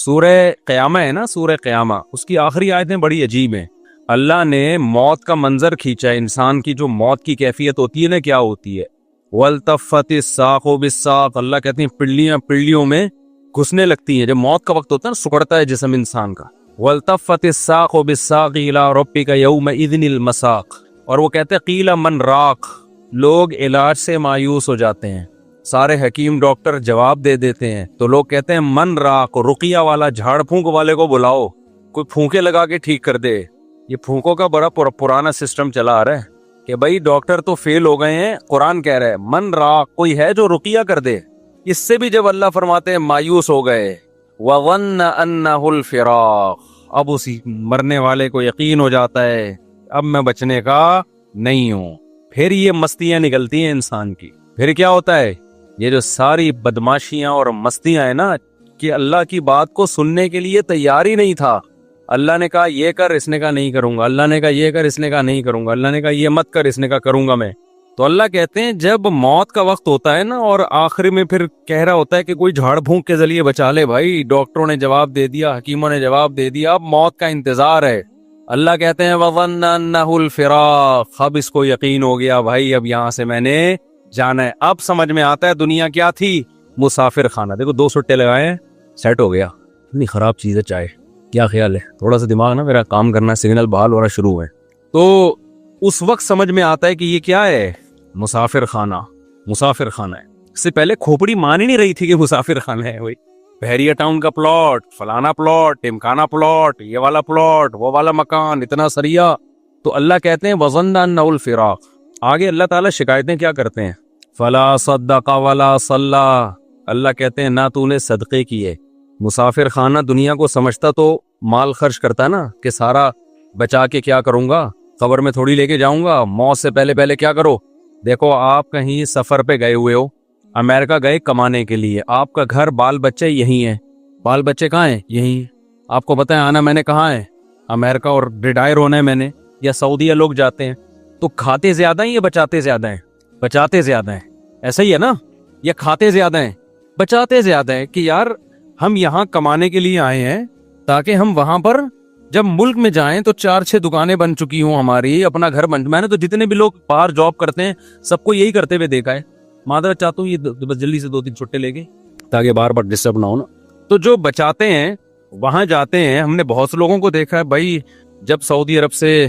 سورہ قیامہ ہے نا، سورہ قیامہ، اس کی آخری آیتیں بڑی عجیب ہیں. اللہ نے موت کا منظر کھینچا ہے. انسان کی جو موت کی کیفیت ہوتی ہے نا، کیا ہوتی ہے؟ وَالْتَفَّتِ السَّاقُ بِالسَّاقِ، اللہ کہتے ہیں پڑلیاں پڑلیوں میں گھسنے لگتی ہیں. جب موت کا وقت ہوتا ہے نا، سکڑتا ہے جسم انسان کا. وَالْتَفَّتِ السَّاقُ بِالسَّاقِ إِلَىٰ رَبِّكَ يَوْمَئِذٍ الْمَسَاقُ. اور وہ کہتے ہیں قِيلَ مَنْ رَاقٍ، لوگ علاج سے مایوس ہو جاتے ہیں. سارے حکیم ڈاکٹر جواب دے دیتے ہیں تو لوگ کہتے ہیں من راق، رقیہ والا، جھاڑ پھونک والے کو بلاؤ، کوئی پھونکے لگا کے ٹھیک کر دے. یہ پھونکوں کا بڑا پرانا سسٹم چلا آ رہا ہے کہ بھائی ڈاکٹر تو فیل ہو گئے ہیں. قرآن کہہ رہا ہے من راق، کوئی ہے جو رقیہ کر دے. اس سے بھی جب اللہ فرماتے ہیں مایوس ہو گئے. وَظَنَّ أَنَّهُ الْفِرَاقُ، اب اسی مرنے والے کو یقین ہو جاتا ہے اب میں بچنے کا نہیں ہوں. پھر یہ مستیاں نکلتی ہیں انسان کی. پھر کیا ہوتا ہے؟ یہ جو ساری بدماشیاں اور مستیاں ہیں نا، کہ اللہ کی بات کو سننے کے لیے تیار ہی نہیں تھا. اللہ نے کہا یہ کر، اس نے کہا نہیں کروں گا. اللہ نے کہا یہ کر، اس نے کہا نہیں کروں گا. اللہ نے کہا یہ مت کر، اس نے کہا کروں گا میں. تو اللہ کہتے ہیں جب موت کا وقت ہوتا ہے نا، اور آخر میں پھر کہہ رہا ہوتا ہے کہ کوئی جھاڑ پھونک کے ذریعے بچا لے. بھائی ڈاکٹروں نے جواب دے دیا، حکیموں نے جواب دے دیا، اب موت کا انتظار ہے. اللہ کہتے ہیں وَظَنَّ أَنَّهُ الْفِرَاقُ، اب اس کو یقین ہو گیا بھائی اب یہاں سے میں نے جانا ہے. اب سمجھ میں آتا ہے دنیا کیا تھی، مسافر خانہ. دیکھو 2 سٹے لگائے ہیں، سیٹ ہو گیا. اتنی خراب چیز ہے چائے. کیا خیال ہے؟ تھوڑا سا دماغ نا میرا کام کرنا، سگنل بحال ہو رہا شروع ہے. تو اس وقت سمجھ میں آتا ہے کہ یہ کیا ہے، مسافر خانہ. مسافر خانہ ہے. اس سے پہلے کھوپڑی مان ہی نہیں رہی تھی کہ مسافر خانہ ہے. وہی بحریہ ٹاؤن کا پلاٹ، فلانا پلاٹ، ٹمکانا پلاٹ، یہ والا پلاٹ، وہ والا مکان، اتنا سریا. تو اللہ کہتے ہیں وَظَنَّ أَنَّهُ الْفِرَاقُ. آگے اللہ تعالیٰ شکایتیں کیا کرتے ہیں؟ فلا صدق ولا صلی. اللہ کہتے ہیں نہ تو نے صدقے کیے. مسافر خانہ دنیا کو سمجھتا تو مال خرچ کرتا نا، کہ سارا بچا کے کیا کروں گا، قبر میں تھوڑی لے کے جاؤں گا، موت سے پہلے پہلے کیا کرو. دیکھو آپ کہیں سفر پہ گئے ہوئے ہو، امریکہ گئے کمانے کے لیے، آپ کا گھر بال بچے یہی ہیں. بال بچے کہاں ہیں؟ یہی. آپ کو پتہ ہے آنا میں نے کہاں ہے؟ امریکہ. اور ریٹائر ہونا ہے میں نے، یا سعودیہ لوگ جاتے ہیں. تو کھاتے زیادہ ہیں یا بچاتے زیادہ ہیں؟ بچاتے زیادہ ہیں. ایسا ہی ہے نا؟ یا کھاتے زیادہ ہیں؟ بچاتے زیادہ ہیں. کہ یار ہم یہاں کمانے کے لیے آئے ہیں تاکہ ہم وہاں پر جب ملک میں جائیں تو 4-6 دکانیں بن چکی ہوں ہماری، اپنا گھر بن. میں نے تو جتنے بھی لوگ باہر جاب کرتے ہیں سب کو یہی کرتے ہوئے دیکھا ہے. معذرت چاہتا ہوں، یہ بس جلدی سے 2-3 چھٹے لے گئے تاکہ بار بار ڈسٹرب نہ ہو نا. تو جو بچاتے ہیں وہاں جاتے ہیں. ہم نے بہت سے لوگوں کو دیکھا ہے بھائی، جب سعودی عرب سے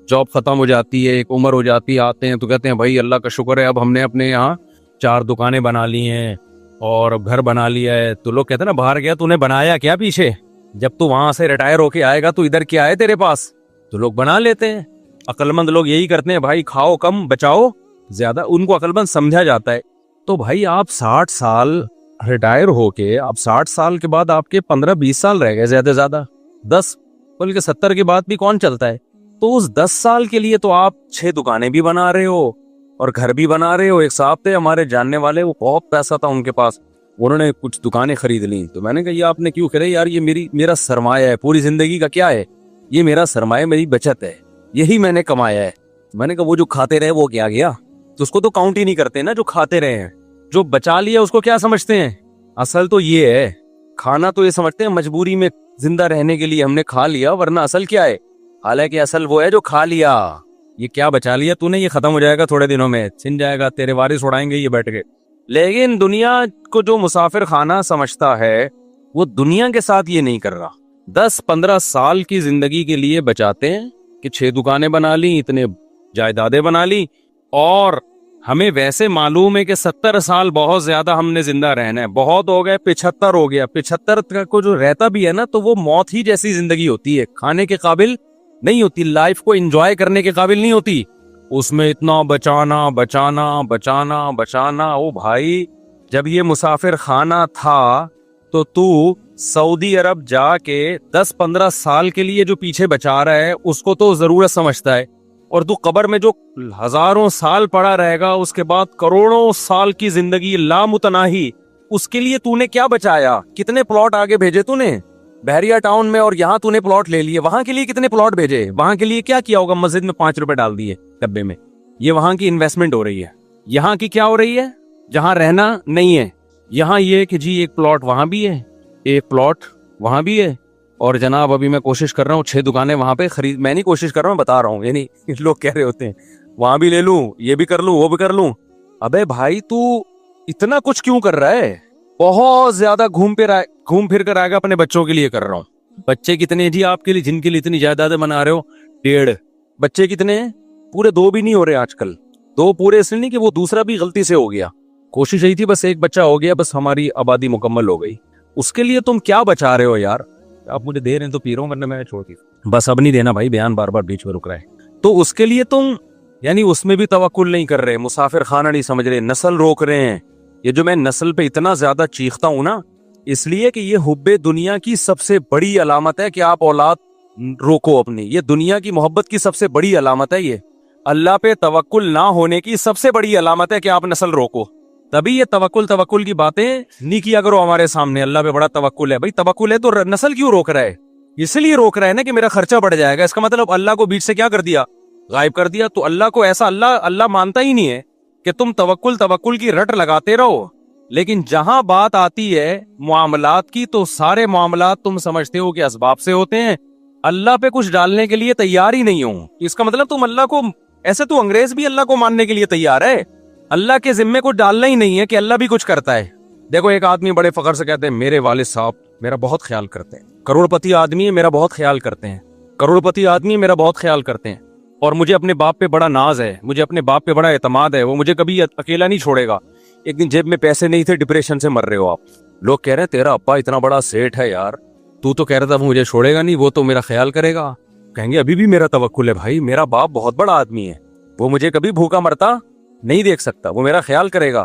جاب ختم ہو جاتی ہے، ایک عمر ہو جاتی ہے، آتے ہیں تو کہتے ہیں بھائی اللہ کا شکر ہے اب ہم نے اپنے یہاں 4 دکانیں بنا لی ہیں اور گھر بنا لیا ہے. تو لوگ کہتے ہیں نا باہر گیا تو نے بنایا کیا پیچھے، جب تو وہاں سے ریٹائر ہو کے آئے گا تو ادھر کیا ہے تیرے پاس. تو لوگ بنا لیتے ہیں. عقل مند لوگ یہی کرتے ہیں بھائی، کھاؤ کم بچاؤ زیادہ. ان کو عقل مند سمجھا جاتا ہے. تو بھائی آپ 60 سال ریٹائر ہو کے، اب 60 سال کے بعد آپ کے 15-20 سال رہ گئے زیادہ سے زیادہ، 10 بلکہ 70 کے بعد بھی کون چلتا ہے. تو اس 10 سال کے لیے تو آپ 6 دکانیں بھی بنا رہے ہو اور گھر بھی بنا رہے ہو. ایک صاحب تھے ہمارے جاننے والے، وہ بہت پیسہ تھا ان کے پاس، انہوں نے کچھ دکانیں خرید لیں. تو میں نے کہا یہ آپ نے کیوں خریدی؟ یار یہ میرا سرمایہ ہے پوری زندگی کا. کیا ہے یہ؟ میرا سرمایہ، میری بچت ہے، یہی میں نے کمایا ہے. میں نے کہا وہ جو کھاتے رہے وہ کیا گیا؟ تو اس کو تو کاؤنٹ ہی نہیں کرتے نا جو کھاتے رہے ہیں. جو بچا لیا اس کو کیا سمجھتے ہیں؟ اصل تو یہ ہے، کھانا تو یہ سمجھتے ہیں مجبوری میں زندہ رہنے کے لیے ہم نے کھا لیا، ورنہ اصل کیا ہے؟ حالانکہ اصل وہ ہے جو کھا لیا. یہ کیا بچا لیا تو نے؟ یہ ختم ہو جائے گا تھوڑے دنوں میں، چھن جائے گا، تیرے وارث اڑائیں گے یہ بیٹھ کے. لیکن دنیا کو جو مسافر خانہ سمجھتا ہے وہ دنیا کے ساتھ یہ نہیں کر رہا. 10-15 سال کی زندگی کے لیے بچاتے ہیں کہ 6 دکانیں بنا لی، اتنے جائیدادیں بنا لی. اور ہمیں ویسے معلوم ہے کہ 70 سال بہت زیادہ ہم نے زندہ رہنا ہے، بہت ہو گئے 75 ہو گیا. 75 کو جو رہتا بھی ہے نا تو وہ موت ہی جیسی زندگی ہوتی ہے، کھانے کے قابل نہیں ہوتی، لائف کو انجوائے کرنے کے قابل نہیں ہوتی. اس میں اتنا بچانا بچانا بچانا بچانا. او بھائی جب یہ مسافر خانہ تھا تو سعودی عرب جا کے 10-15 سال کے لیے جو پیچھے بچا رہا ہے اس کو تو ضرورت سمجھتا ہے. اور تو قبر میں جو ہزاروں سال پڑا رہے گا، اس کے بعد کروڑوں سال کی زندگی لامتناہی، اس کے لیے تو نے کیا بچایا؟ کتنے پلاٹ آگے بھیجے تو نے بحریہ ٹاؤن میں، اور یہاں تو نے پلاٹ لے لیے. وہاں کے لیے کتنے پلاٹ بھیجے؟ وہاں کے لیے کیا کیا ہوگا؟ مسجد میں 5 روپے ڈال دیے ڈبے میں. یہ وہاں کی انویسٹمنٹ ہو رہی ہے. یہاں کی کیا ہو رہی ہے؟ جہاں رہنا نہیں ہے، یہاں یہ کہ جی ایک پلاٹ وہاں بھی ہے، ایک پلاٹ وہاں بھی ہے. اور جناب ابھی میں کوشش کر رہا ہوں 6 دکانیں وہاں پہ خرید, میں نہیں کوشش کر رہا ہوں, بتا رہا ہوں, یعنی لوگ کہہ رہے ہوتے ہیں وہاں بھی لے لوں, یہ بھی کر لوں, وہ بھی کر لوں. ابے بھائی تو اتنا کچھ کیوں کر رہا ہے؟ بہت زیادہ گھوم پھر کر آئے گا. اپنے بچوں کے لیے کر رہا ہوں. بچے کتنے جی آپ کے لیے جن کے لیے اتنی جائیدادیں بنا رہے ہو؟ 1.5 بچے. کتنے ہیں؟ پورے 2 بھی نہیں ہو رہے آج کل. 2 پورے اس لیے نہیں کہ وہ دوسرا بھی غلطی سے ہو گیا. کوشش یہی تھی بس 1 بچہ ہو گیا, بس ہماری آبادی مکمل ہو گئی. اس کے لیے تم کیا بچا رہے ہو یار؟ آپ مجھے دے رہے ہیں تو پی رہا ہوں, ورنہ میں چھوڑ دی. بس اب نہیں دینا بھائی, بیان بار بار بیچ میں رک رہا ہے. تو اس کے لیے تم یعنی اس میں بھی توکل نہیں کر رہے, مسافر خانہ نہیں سمجھ رہے, نسل روک رہے ہیں. یہ جو میں نسل پہ اتنا زیادہ چیختا ہوں نا, اس لیے کہ یہ حب دنیا کی سب سے بڑی علامت ہے کہ آپ اولاد روکو اپنی. یہ دنیا کی محبت کی سب سے بڑی علامت ہے. یہ اللہ پہ توکل نہ ہونے کی سب سے بڑی علامت ہے کہ آپ نسل روکو. تبھی یہ توکل کی باتیں نہیں کیا کرو ہمارے سامنے. اللہ پہ بڑا توکل ہے. بھائی توکل ہے تو نسل کیوں روک رہا ہے؟ اس لیے روک رہا ہے نا کہ میرا خرچہ بڑھ جائے گا. اس کا مطلب اللہ کو بیچ سے کیا کر دیا؟ غائب کر دیا. تو اللہ کو ایسا اللہ مانتا ہی نہیں ہے کہ تم توکل کی رٹ لگاتے رہو. لیکن جہاں بات آتی ہے معاملات کی, تو سارے معاملات تم سمجھتے ہو کہ اسباب سے ہوتے ہیں. اللہ پہ کچھ ڈالنے کے لیے تیار ہی نہیں ہوں. اس کا مطلب تم اللہ کو ایسے, تو انگریز بھی اللہ کو ماننے کے لیے تیار ہے. اللہ کے ذمے کو ڈالنا ہی نہیں ہے کہ اللہ بھی کچھ کرتا ہے. دیکھو ایک آدمی بڑے فخر سے کہتے ہیں میرے والد صاحب میرا بہت خیال کرتے ہیں, کروڑپتی آدمی ہے, میرا بہت خیال کرتے ہیں, کروڑپتی آدمی میرا بہت خیال کرتے ہیں, اور مجھے اپنے باپ پہ بڑا ناز ہے, مجھے اپنے باپ پہ بڑا اعتماد ہے, وہ مجھے کبھی اکیلا نہیں چھوڑے گا. ایک دن جیب میں پیسے نہیں تھے, ڈپریشن سے مر رہے ہو آپ. لوگ کہہ رہے ہیں تیرا ابا اتنا بڑا سیٹ ہے یار, تو کہہ رہا تھا وہ مجھے چھوڑے گا نہیں, وہ تو میرا خیال کرے گا. کہیں گے ابھی بھی میرا توکل ہے بھائی, میرا باپ بہت بڑا آدمی ہے, وہ مجھے کبھی بھوکا مرتا نہیں دیکھ سکتا, وہ میرا خیال کرے گا.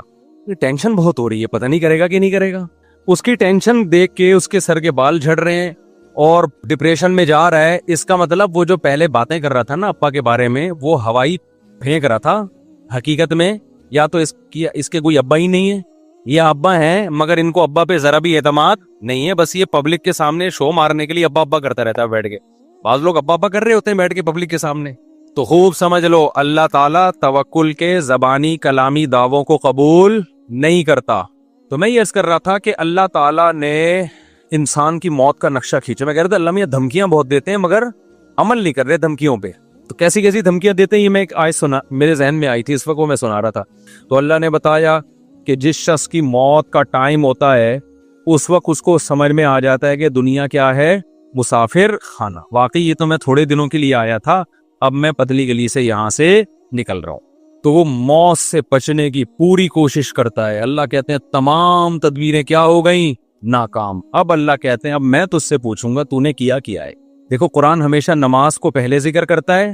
ٹینشن بہت ہو رہی ہے, پتہ نہیں کرے گا کہ نہیں کرے گا. اس کی ٹینشن دیکھ کے اس کے سر کے بال جھڑ رہے ہیں اور ڈپریشن میں جا رہا ہے. اس کا مطلب وہ جو پہلے باتیں کر رہا تھا نا ابا کے بارے میں, وہ ہوائی پھینک رہا تھا. حقیقت میں یا تو اس کے کوئی ابا ہی نہیں ہے, یا ابا ہیں مگر ان کو ابا پہ ذرا بھی اعتماد نہیں ہے. بس یہ پبلک کے سامنے شو مارنے کے لیے ابا کرتا رہتا ہے بیٹھ کے. بعض لوگ ابا کر رہے ہوتے ہیں بیٹھ کے پبلک کے سامنے. تو خوب سمجھ لو, اللہ تعالیٰ توکل کے زبانی کلامی دعووں کو قبول نہیں کرتا. تو میں یہ عرض کر رہا تھا کہ اللہ تعالیٰ نے انسان کی موت کا نقشہ کھینچا. میں کہہ رہا تھا اللہ میاں دھمکیاں بہت دیتے ہیں مگر عمل نہیں کر رہے دھمکیوں پہ. تو کیسی کیسی دھمکیاں دیتے ہیں, یہ میں ایک آیت سنا, میرے ذہن میں آئی تھی اس وقت, وہ میں سنا رہا تھا. تو اللہ نے بتایا کہ جس شخص کی موت کا ٹائم ہوتا ہے اس وقت اس کو سمجھ میں آ جاتا ہے کہ دنیا کیا ہے, مسافر خانہ. واقعی یہ تو میں تھوڑے دنوں کے لیے آیا تھا, اب میں پتلی گلی سے یہاں سے نکل رہا ہوں. تو وہ موت سے بچنے کی پوری کوشش کرتا ہے. اللہ کہتے ہیں تمام تدبیریں کیا ہو گئیں, ناکام. اب اللہ کہتے ہیں اب میں تجھ سے پوچھوں گا تو نے کیا ہے. دیکھو قرآن ہمیشہ نماز کو پہلے ذکر کرتا ہے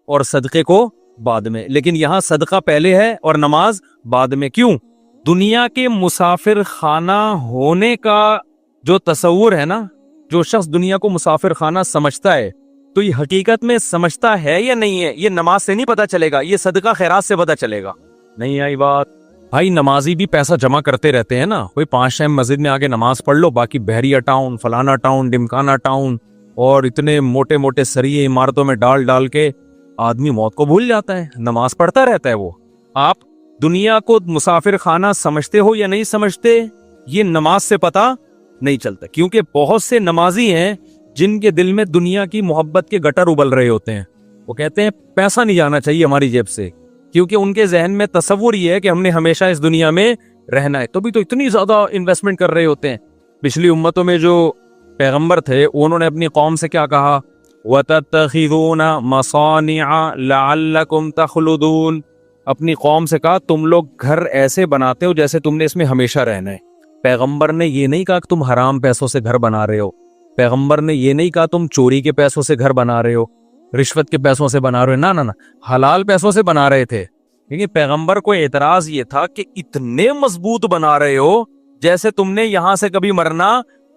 اور صدقے کو بعد میں, لیکن یہاں صدقہ پہلے ہے اور نماز بعد میں. کیوں؟ دنیا کے مسافر خانہ ہونے کا جو تصور ہے نا, جو شخص دنیا کو مسافر خانہ سمجھتا ہے, تو یہ حقیقت میں سمجھتا ہے یا نہیں ہے, یہ نماز سے نہیں پتا چلے گا, یہ صدقہ خیرات سے پتا چلے گا. نہیں آئی بات؟ بھائی نمازی بھی پیسہ جمع کرتے رہتے ہیں نا, کوئی 5 ٹائم مسجد میں آگے نماز پڑھ لو, باقی بحریہ ٹاؤن, فلانا ٹاؤن, ڈمکانا ٹاؤن اور اتنے موٹے موٹے سریے عمارتوں میں ڈال کے آدمی موت کو بھول جاتا ہے, نماز پڑھتا رہتا ہے وہ. آپ دنیا کو مسافر خانہ سمجھتے ہو یا نہیں سمجھتے, یہ نماز سے پتا نہیں چلتا. کیونکہ بہت سے نمازی ہیں جن کے دل میں دنیا کی محبت کے گٹر ابل رہے ہوتے ہیں. وہ کہتے ہیں پیسہ نہیں جانا چاہیے ہماری جیب سے, کیونکہ ان کے ذہن میں تصور یہ ہے کہ ہم نے ہمیشہ اس دنیا میں رہنا ہے. تو بھی تو اتنی زیادہ انویسٹمنٹ کر رہے ہوتے ہیں. پچھلی امتوں میں جو پیغمبر تھے انہوں نے اپنی قوم سے کیا کہا, وَتَتَّخِذُونَ مَصَانِعَ لَعَلَّكُمْ تَخْلُدُونَ. اپنی قوم سے کہا تم لوگ گھر ایسے بناتے ہو جیسے تم نے اس میں ہمیشہ رہنا ہے. پیغمبر نے یہ نہیں کہا کہ تم حرام پیسوں سے گھر بنا رہے ہو, پیغمبر نے یہ نہیں کہا تم چوری کے پیسوں سے گھر بنا رہے ہو, رشوت کے پیسوں سے بنا رہے ہو, نہ حلال پیسوں سے بنا رہے تھے. کیونکہ پیغمبر کو اعتراض یہ تھا کہ اتنے مضبوط بنا رہے ہو جیسے تم نے یہاں سے کبھی مرنا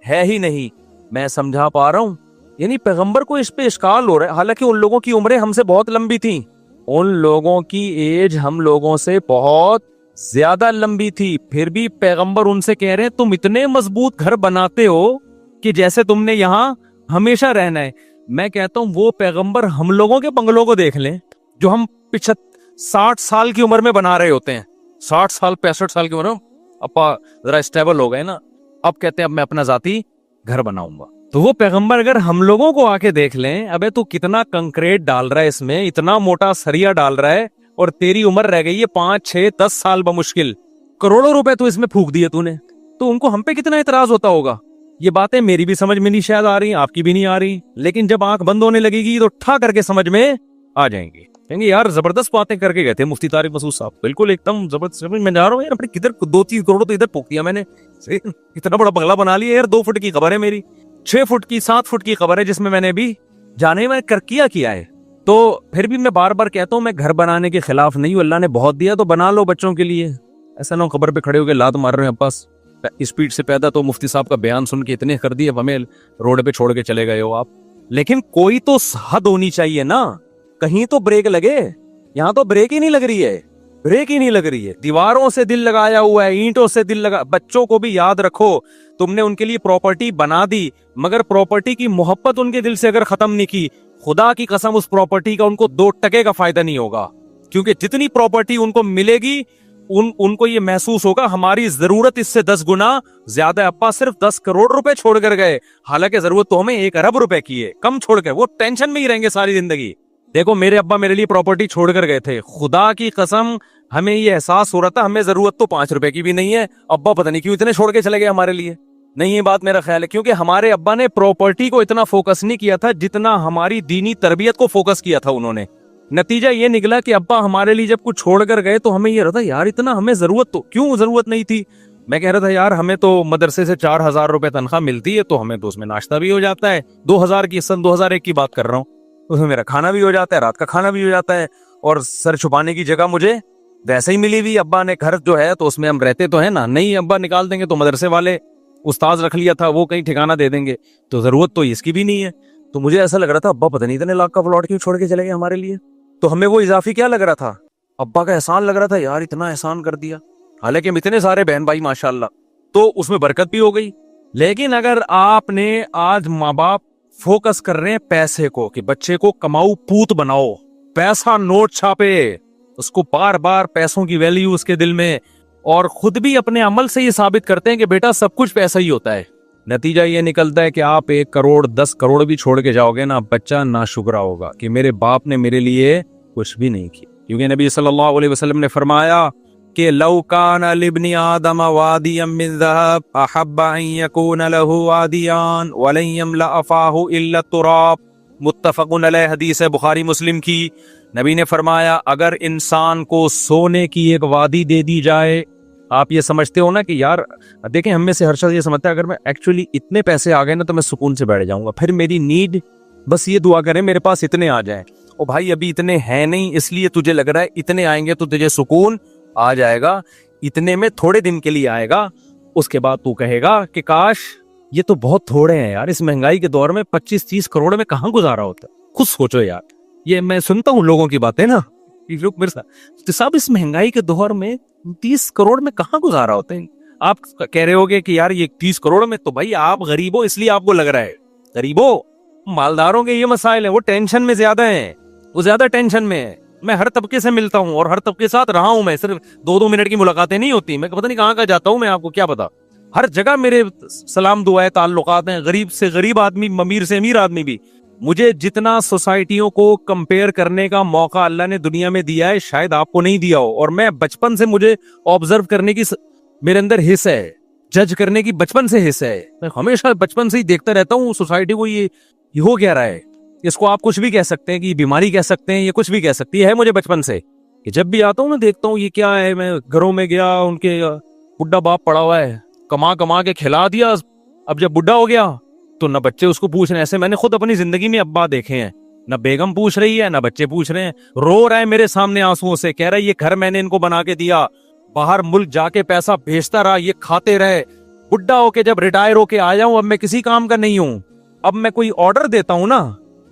ہے ہی نہیں. میں سمجھا پا رہا ہوں, یعنی پیغمبر کو اس پہ اشکال ہو رہا ہے. حالانکہ ان لوگوں کی عمریں ہم سے بہت لمبی تھیں, ان لوگوں کی ایج ہم لوگوں سے بہت زیادہ لمبی تھی, پھر بھی پیغمبر ان سے کہہ رہے ہیں تم اتنے مضبوط گھر بناتے ہو کہ جیسے تم نے یہاں ہمیشہ رہنا ہے. میں کہتا ہوں وہ پیغمبر ہم لوگوں کے بنگلوں کو دیکھ لیں جو ہم 60 سال کی عمر میں بنا رہے ہوتے ہیں, 60 سال 65 سال کی عمر میں ذرا اسٹیبل ہو گئے نا, اب کہتے ہیں اب میں اپنا ذاتی گھر بناؤں گا. तो वो पैगंबर अगर हम लोगों को आके देख लें, अबे तू कितना कंक्रीट डाल रहा है इसमें, इतना मोटा सरिया डाल रहा है, और तेरी उम्र रह गई है 5, 6, 10 साल बमुश्किल, करोड़ों रुपए तो इसमें फूक दिए तूने, तो उनको हम पे कितना इतराज होता होगा। ये बातें मेरी भी समझ में नहीं शायद आ रही, आपकी भी नहीं आ रही, लेकिन जब आंख बंद होने लगेगी तो ठा करके समझ में आ जाएंगी। कहेंगे यार जबरदस्त बातें करके गए थे मुफ्ती तारिक मसूद साहब, बिल्कुल एकदम जबरदस्त। मैं जा रहा हूँ यार, अपने किधर 2-3 करोड़ तो इधर फूक दिया मैंने, इतना बड़ा बंगला बना लिया यार। 2 फुट की खबर है मेरी, 6 फुट की, 7 फुट की खबर है, जिसमें मैंने भी जाने में कर किया है। तो फिर भी मैं बार बार कहता हूँ मैं घर बनाने के खिलाफ नहीं हूँ, अल्लाह ने बहुत दिया तो बना लो बच्चों के लिए। ऐसा ना हो खबर पे खड़े होकर लात मार रहे हैं अब्बास, स्पीड से पैदा तो मुफ्ती साहब का बयान सुन के इतने कर दिए, हमें रोड पे छोड़ के चले गए हो आप। लेकिन कोई तो हद होनी चाहिए ना, कहीं तो ब्रेक लगे। यहाँ तो ब्रेक ही नहीं लग रही है, ब्रेक ही नहीं लग रही है। दीवारों से दिल लगाया हुआ है, ईंटों से दिल लगा। बच्चों को भी याद रखो, तुमने उनके लिए प्रॉपर्टी बना दी, मगर प्रॉपर्टी की मोहब्बत उनके दिल से अगर खत्म नहीं की, खुदा की कसम उस प्रॉपर्टी का उनको 2 टके का फायदा नहीं होगा। क्योंकि जितनी प्रॉपर्टी उनको मिलेगी उनको ये महसूस होगा हमारी जरूरत इससे 10 गुना ज्यादा। अब्बा सिर्फ 10 करोड़ रुपए छोड़ कर गए, हालांकि जरूरत तो हमें 1 अरब रुपए की है, कम छोड़ कर, वो टेंशन में ही रहेंगे सारी जिंदगी। देखो मेरे अब्बा मेरे लिए प्रॉपर्टी छोड़ कर गए थे, खुदा की कसम हमें ये एहसास हो रहा था हमें जरूरत तो 5 रुपए की भी नहीं है, अब्बा पता नहीं क्यों इतने छोड़ के चले गए हमारे लिए। नहीं, ये बात मेरा ख्याल है क्योंकि हमारे अब्बा ने प्रॉपर्टी को इतना फोकस नहीं किया था जितना हमारी दीनी तरबियत को फोकस किया था उन्होंने। नतीजा ये निकला कि अब्बा हमारे लिए जब कुछ छोड़ कर गए तो हमें ये रहता यार इतना हमें जरूरत तो क्यों जरूरत नहीं थी। मैं कह रहा था यार हमें तो मदरसे से 4000 रुपए तनख्वाह मिलती है, तो हमें तो उसमें नाश्ता भी हो जाता है, 2000 की, सन 2001 की बात कर रहा हूँ, उसमें मेरा खाना भी हो जाता है, रात का खाना भी हो जाता है, और सर छुपाने की जगह मुझे वैसे ही मिली हुई। अब्बा ने घर जो है तो उसमें हम रहते तो है ना, नहीं अब्बा निकाल देंगे तो मदरसे वाले उस्ताद रख लिया था, वो कहीं ठिकाना दे देंगे, तो जरूरत तो इसकी भी नहीं है। तो मुझे ऐसा लग रहा था अब्बा पता नहीं इतने लाख का प्लॉट क्यों छोड़ के चले गए हमारे लिए। तो हमें वो इजाफी क्या लग रहा था, अब्बा का एहसान लग रहा था, यार इतना एहसान कर दिया, हालांकि हम इतने सारे बहन भाई माशाल्लाह, तो उसमें बरकत भी हो गई। लेकिन अगर आपने आज माँ बाप फोकस कर रहे हैं पैसे को कि बच्चे को कमाऊ पूत बनाओ, पैसा नोट छापे, उसको बार बार पैसों की वैल्यू उसके दिल में, और खुद भी अपने अमल से ये साबित करते हैं कि बेटा सब कुछ पैसा ही होता है, नतीजा ये निकलता है कि आप 1 करोड़ 10 करोड़ भी छोड़ के जाओगे ना, बच्चा नाशुक्रा होगा कि मेरे बाप ने मेरे लिए कुछ भी नहीं किया। क्योंकि नबी सल्लल्लाहु अलैहि वसल्लम ने फरमाया कि लौ कान लिब्नि आदम वादियम मिन ज़हब अहब्ब अन यकून लहू वादियान वलन यमला अफाहु इल्ला तुराब, मुत्तफकुन अलैह, हदीस है बुखारी मुस्लिम की। नबी ने फरमाया अगर इंसान को सोने की एक वादी दे दी जाए, आप ये समझते हो ना कि यार देखें हम में से हर शख्स ये समझता है अगर मैं एक्चुअली इतने पैसे आ गए ना तो मैं सुकून से बैठ जाऊंगा, फिर मेरी नीड बस ये दुआ करें मेरे पास इतने आ जाएं। ओ भाई अभी इतने हैं नहीं, इसलिए तुझे लग रहा है इतने आएंगे तो तुझे सुकून आ जाएगा, इतने में थोड़े दिन के लिए आएगा, उसके बाद तू कहेगा कि काश ये तो बहुत थोड़े हैं यार, इस महंगाई के दौर में 25-30 करोड़ में कहाँ गुजारा होता है। खुद सोचो यार, ये मैं सुनता हूँ लोगों की बातें ना, लोग मेरे साथ तो साहब इस महंगाई के दौर में 30 करोड़ में कहाँ गुजारा होते हैं। आप कह रहे होगे कि यार ये 30 करोड़ में, तो भाई आप गरीब हो इसलिए आपको लग रहा है, गरीबों मालदारों के ये मसाइल है, वो टेंशन में ज्यादा है, वो ज्यादा टेंशन में है। मैं हर तबके से मिलता हूँ और हर तबके के साथ रहा हूँ, मैं सिर्फ 2-2 मिनट की मुलाकातें नहीं होती, मैं पता नहीं कहाँ का जाता हूँ, मैं आपको क्या पता, हर जगह मेरे सलाम दुआएं ताल्लुकात हैं, गरीब से गरीब आदमी, अमीर से अमीर आदमी भी। मुझे जितना सोसाइटियों को कंपेयर करने का मौका अल्लाह ने दुनिया में दिया है शायद आपको नहीं दिया हो, और मैं बचपन से मुझे ऑब्जर्व करने की मेरे अंदर हिस्सा है, जज करने की बचपन से हिस्सा है, मैं हमेशा बचपन से ही देखता रहता हूँ सोसाइटी को, ये हो क्या रहा है, इसको आप कुछ भी कह सकते हैं कि बीमारी कह सकते हैं, ये कुछ भी कह सकती है मुझे बचपन से कि जब भी आता हूँ मैं देखता हूँ ये क्या है। मैं घरों में गया, उनके बुढ़ा बाप पड़ा हुआ है, कमा कमा के खिला दिया, अब जब बुढ़ा हो गया तो न बच्चे उसको पूछ रहे हैं। ऐसे मैंने खुद अपनी जिंदगी में अब्बा देखे हैं, न बेगम पूछ रही है न बच्चे पूछ रहे हैं, रो रहा है मेरे सामने आंसुओं से, कह रहा है ये घर मैंने इनको बना के दिया, बाहर मुल्क जाके पैसा भेजता रहा, ये खाते रहे, बुढ़ा होके जब रिटायर होके आ जाऊं अब मैं किसी काम का नहीं हूं, अब मैं कोई ऑर्डर देता हूं ना,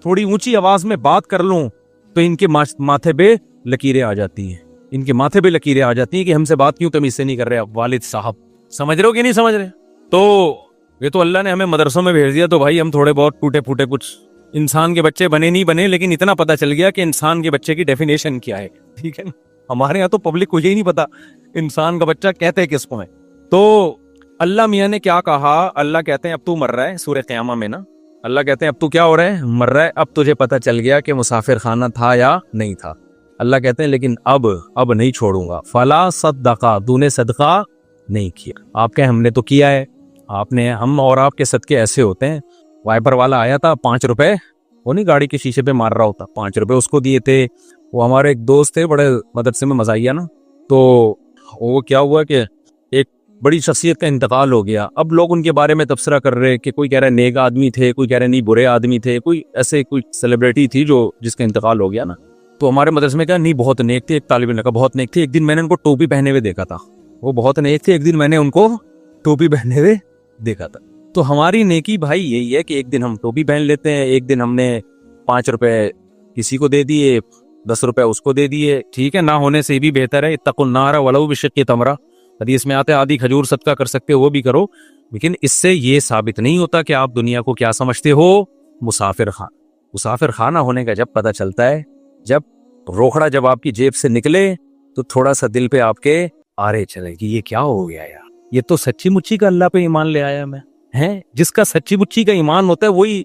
थोड़ी ऊंची आवाज में बात कर लूं तो इनके माथे पे लकीरें आ जाती हैं, इनके माथे पे लकीरें आ जाती हैं कि हमसे बात क्यों तमीज से नहीं कर रहे वालिद साहब। समझ रहे हो कि नहीं समझ रहे? तो ये तो अल्लाह ने हमें मदरसों में भेज दिया, तो भाई हम थोड़े बहुत टूटे फूटे कुछ इंसान के बच्चे बने नहीं बने, लेकिन इतना पता चल गया कि इंसान के बच्चे की डेफिनेशन क्या है, ठीक है ना। हमारे यहाँ तो पब्लिक को यही नहीं पता इंसान का बच्चा कहते किसको है। तो اللہ میاں نے کیا کہا؟ اللہ کہتے ہیں اب تو مر رہا ہے، سورہ قیامہ میں نا اللہ کہتے ہیں اب تو کیا ہو رہا ہے؟ مر رہا ہے، اب تجھے پتہ چل گیا کہ مسافر خانہ تھا یا نہیں تھا۔ اللہ کہتے ہیں لیکن اب نہیں چھوڑوں گا، فلا صدقہ، تو نے صدقہ نہیں کیا۔ آپ کہیں ہم نے تو کیا ہے، ہم اور آپ کے صدقے ایسے ہوتے ہیں، وائپر والا آیا تھا 5 روپے، وہ نہیں گاڑی کے شیشے پہ مار رہا ہوتا، 5 روپے اس کو دیے تھے۔ وہ ہمارے ایک دوست تھے بڑے مدرسے میں مزاحیہ نا، تو وہ کیا ہوا کہ ایک بڑی شخصیت کا انتقال ہو گیا۔ اب لوگ ان کے بارے میں تبصرہ کر رہے کہ کوئی کہہ رہا ہے نیک آدمی تھے، کوئی کہہ رہے نہیں برے آدمی تھے، کوئی ایسے کوئی سیلیبریٹی تھی جس کا انتقال ہو گیا نا۔ تو ہمارے مدرسے میں کہا نہیں بہت نیک تھے، ایک طالب علم نے کہا بہت نیک تھے، ایک دن میں نے ان کو ٹوپی پہنے ہوئے دیکھا تھا، وہ بہت نیک تھے، ایک دن میں نے ان کو ٹوپی پہنے ہوئے دیکھا تھا۔ تو ہماری نیکی بھائی یہی ہے کہ ایک دن ہم ٹوپی پہن لیتے ہیں، ایک دن ہم نے 5 روپے کسی کو دے دیے، 10 روپے اس کو دے دیے، ٹھیک ہے، نہ ہونے سے بھی بہتر ہے۔ اتقوا النار ولو بشق تمرہ، حدیث میں آتے آدھی کھجور صدقہ کر سکتے ہو وہ بھی کرو، لیکن اس سے یہ ثابت نہیں ہوتا کہ آپ دنیا کو کیا سمجھتے ہو، مسافر خان۔ مسافر خانہ ہونے کا جب پتہ چلتا ہے، جب روکڑا جب آپ کی جیب سے نکلے تو تھوڑا سا دل پہ آپ کے آرے چلے کہ یہ کیا ہو گیا یار، یہ تو سچی مچی کا اللہ پہ ایمان لے آیا میں، ہیں جس کا سچی مچی کا ایمان ہوتا ہے وہی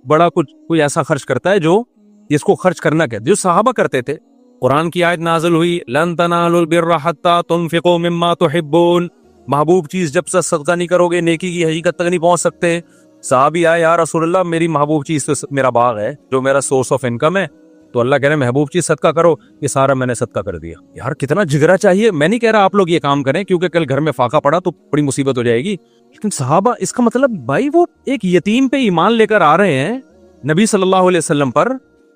بڑا کوئی ایسا خرچ کرتا ہے جو اس کو خرچ کرنا کہتے، جو صحابہ کرتے تھے۔ قرآن کی آیت نازل ہوئی لن تنالوا البر حتى تنفقوا مما تحبون، محبوب چیز جب سے صدقہ نہیں کرو گے نیکی کی حقیقت تک نہیں پہنچ سکتے۔ صحابی آئے یا رسول اللہ میری محبوب چیز تو میرا باغ ہے جو میرا سورس آف انکم ہے، تو اللہ کہہ رہے ہیں محبوب چیز صدقہ کرو، یہ سارا میں نے صدقہ کر دیا۔ یار کتنا جگرا چاہیے، میں نہیں کہہ رہا آپ لوگ یہ کام کریں کیونکہ کل گھر میں فاقہ پڑا تو بڑی مصیبت ہو جائے گی، لیکن صحابہ اس کا مطلب بھائی وہ ایک یتیم پہ ایمان لے کر آ رہے ہیں نبی صلی اللہ علیہ وسلم پر،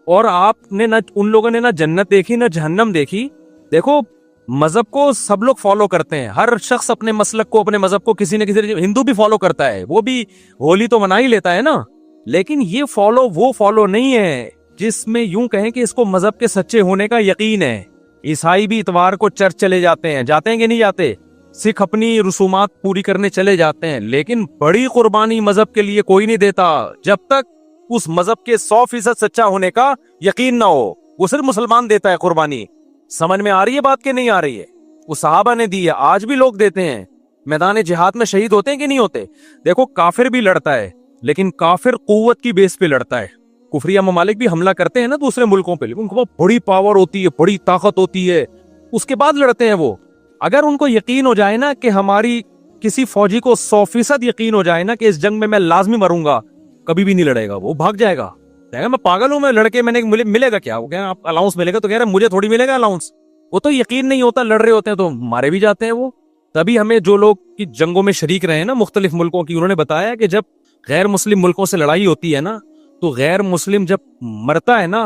اور آپ نے نہ ان لوگوں نے نہ جنت دیکھی نہ جہنم دیکھی۔ دیکھو مذہب کو سب لوگ فالو کرتے ہیں، ہر شخص اپنے مسلک کو اپنے مذہب کو کسی نہ کسی، ہندو بھی فالو کرتا ہے، وہ بھی ہولی تو منا ہی لیتا ہے نا، لیکن یہ وہ فالو نہیں ہے جس میں یوں کہیں کہ اس کو مذہب کے سچے ہونے کا یقین ہے۔ عیسائی بھی اتوار کو چرچ چلے جاتے ہیں کہ نہیں جاتے، سکھ اپنی رسومات پوری کرنے چلے جاتے ہیں، لیکن بڑی قربانی مذہب کے لیے کوئی نہیں دیتا جب تک اس مذہب کے 100% سچا ہونے کا یقین نہ ہو۔ وہ صرف مسلمان دیتا ہے قربانی۔ سمجھ میں آ رہی ہے بات کہ نہیں آ رہی ہے؟ وہ صحابہ نے دی ہے، آج بھی لوگ دیتے ہیں۔ میدان جہاد میں شہید ہوتے ہیں کہ نہیں ہوتے؟ دیکھو کافر بھی لڑتا ہے، لیکن کافر قوت کی بیس پہ لڑتا ہے۔ کفریہ ممالک بھی حملہ کرتے ہیں نا دوسرے ملکوں پہ، لیکن ان کو بڑی پاور ہوتی ہے، بڑی طاقت ہوتی ہے، اس کے بعد لڑتے ہیں وہ۔ اگر ان کو یقین ہو جائے نا کہ ہماری کسی فوجی کو 100% یقین ہو جائے نا کہ اس جنگ میں لازمی مروں گا، کبھی بھی نہیں لڑے گا، وہ بھاگ جائے گا، کہے گا میں پاگل ہوں، میں لڑکے ملے گا کیا؟ وہ کہہ رہے آپ الاؤنس ملے گا، تو کہہ رہے مجھے تھوڑی ملے گا الاؤنس۔ وہ تو یقین نہیں ہوتا، لڑ رہے ہوتے ہیں تو مارے بھی جاتے ہیں وہ۔ تبھی ہمیں جو لوگ کی جنگوں میں شریک رہے ہیں نا مختلف ملکوں کی، انہوں نے بتایا کہ جب غیر مسلم ملکوں سے لڑائی ہوتی ہے نا تو غیر مسلم جب مرتا ہے نا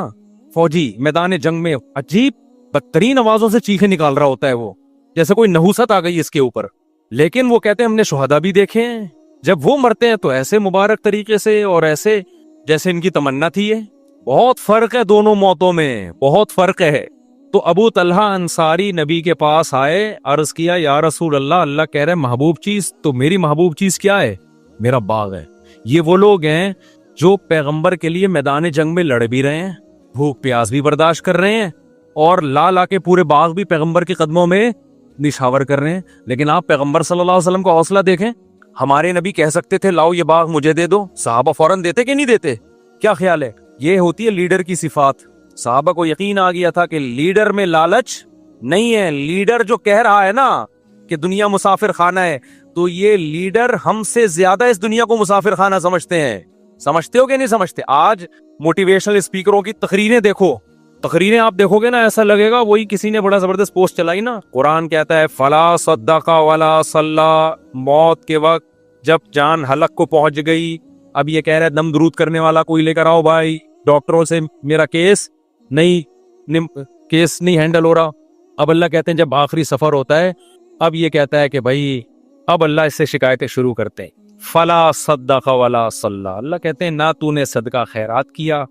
فوجی میدان جنگ میں، عجیب بدترین آوازوں سے چیخیں نکال رہا ہوتا ہے وہ، جیسے کوئی نحوست آ گئی اس کے اوپر۔ لیکن وہ کہتے ہیں ہم نے شہداء بھی دیکھے ہیں، جب وہ مرتے ہیں تو ایسے مبارک طریقے سے اور ایسے جیسے ان کی تمنا تھی ہے۔ بہت فرق ہے دونوں موتوں میں، بہت فرق ہے۔ تو ابو طلحہ انصاری نبی کے پاس آئے، عرض کیا یا رسول اللہ، اللہ کہہ رہے محبوب چیز، تو میری محبوب چیز کیا ہے؟ میرا باغ ہے۔ یہ وہ لوگ ہیں جو پیغمبر کے لیے میدان جنگ میں لڑ بھی رہے ہیں، بھوک پیاس بھی برداشت کر رہے ہیں، اور لا کے پورے باغ بھی پیغمبر کے قدموں میں نشاور کر رہے ہیں۔ لیکن آپ پیغمبر صلی اللہ علیہ وسلم کا حوصلہ دیکھیں، ہمارے نبی کہہ سکتے تھے لاؤ یہ باغ مجھے دے دو، صحابہ فوراً دیتے کہ نہیں دیتے؟ کیا خیال ہے؟ یہ ہوتی ہے لیڈر کی صفات۔ صحابہ کو یقین آ گیا تھا کہ لیڈر میں لالچ نہیں ہے، لیڈر جو کہہ رہا ہے نا کہ دنیا مسافر خانہ ہے، تو یہ لیڈر ہم سے زیادہ اس دنیا کو مسافر خانہ سمجھتے ہیں۔ سمجھتے ہو کہ نہیں سمجھتے؟ آج موٹیویشنل اسپیکروں کی تقریریں دیکھو، تقریریں آپ دیکھو گے نا ایسا لگے گا وہی کسی نے بڑا زبردست پوسٹ چلائی نا۔ قرآن کہتا ہے فلا صدق ولا صلی، موت کے وقت جب جان حلق کو پہنچ گئی، اب یہ کہہ رہا ہے دم درود کرنے والا کوئی لے کر آؤ بھائی، ڈاکٹروں سے میرا کیس نہیں ہینڈل ہو رہا۔ اب اللہ کہتے ہیں جب آخری سفر ہوتا ہے، اب یہ کہتا ہے کہ بھائی اب اللہ اس سے شکایتیں شروع کرتے ہیں، فلا صدق ولا صلی، اللہ کہتے ہیں نہ تو نے صدقہ خیرات کیا،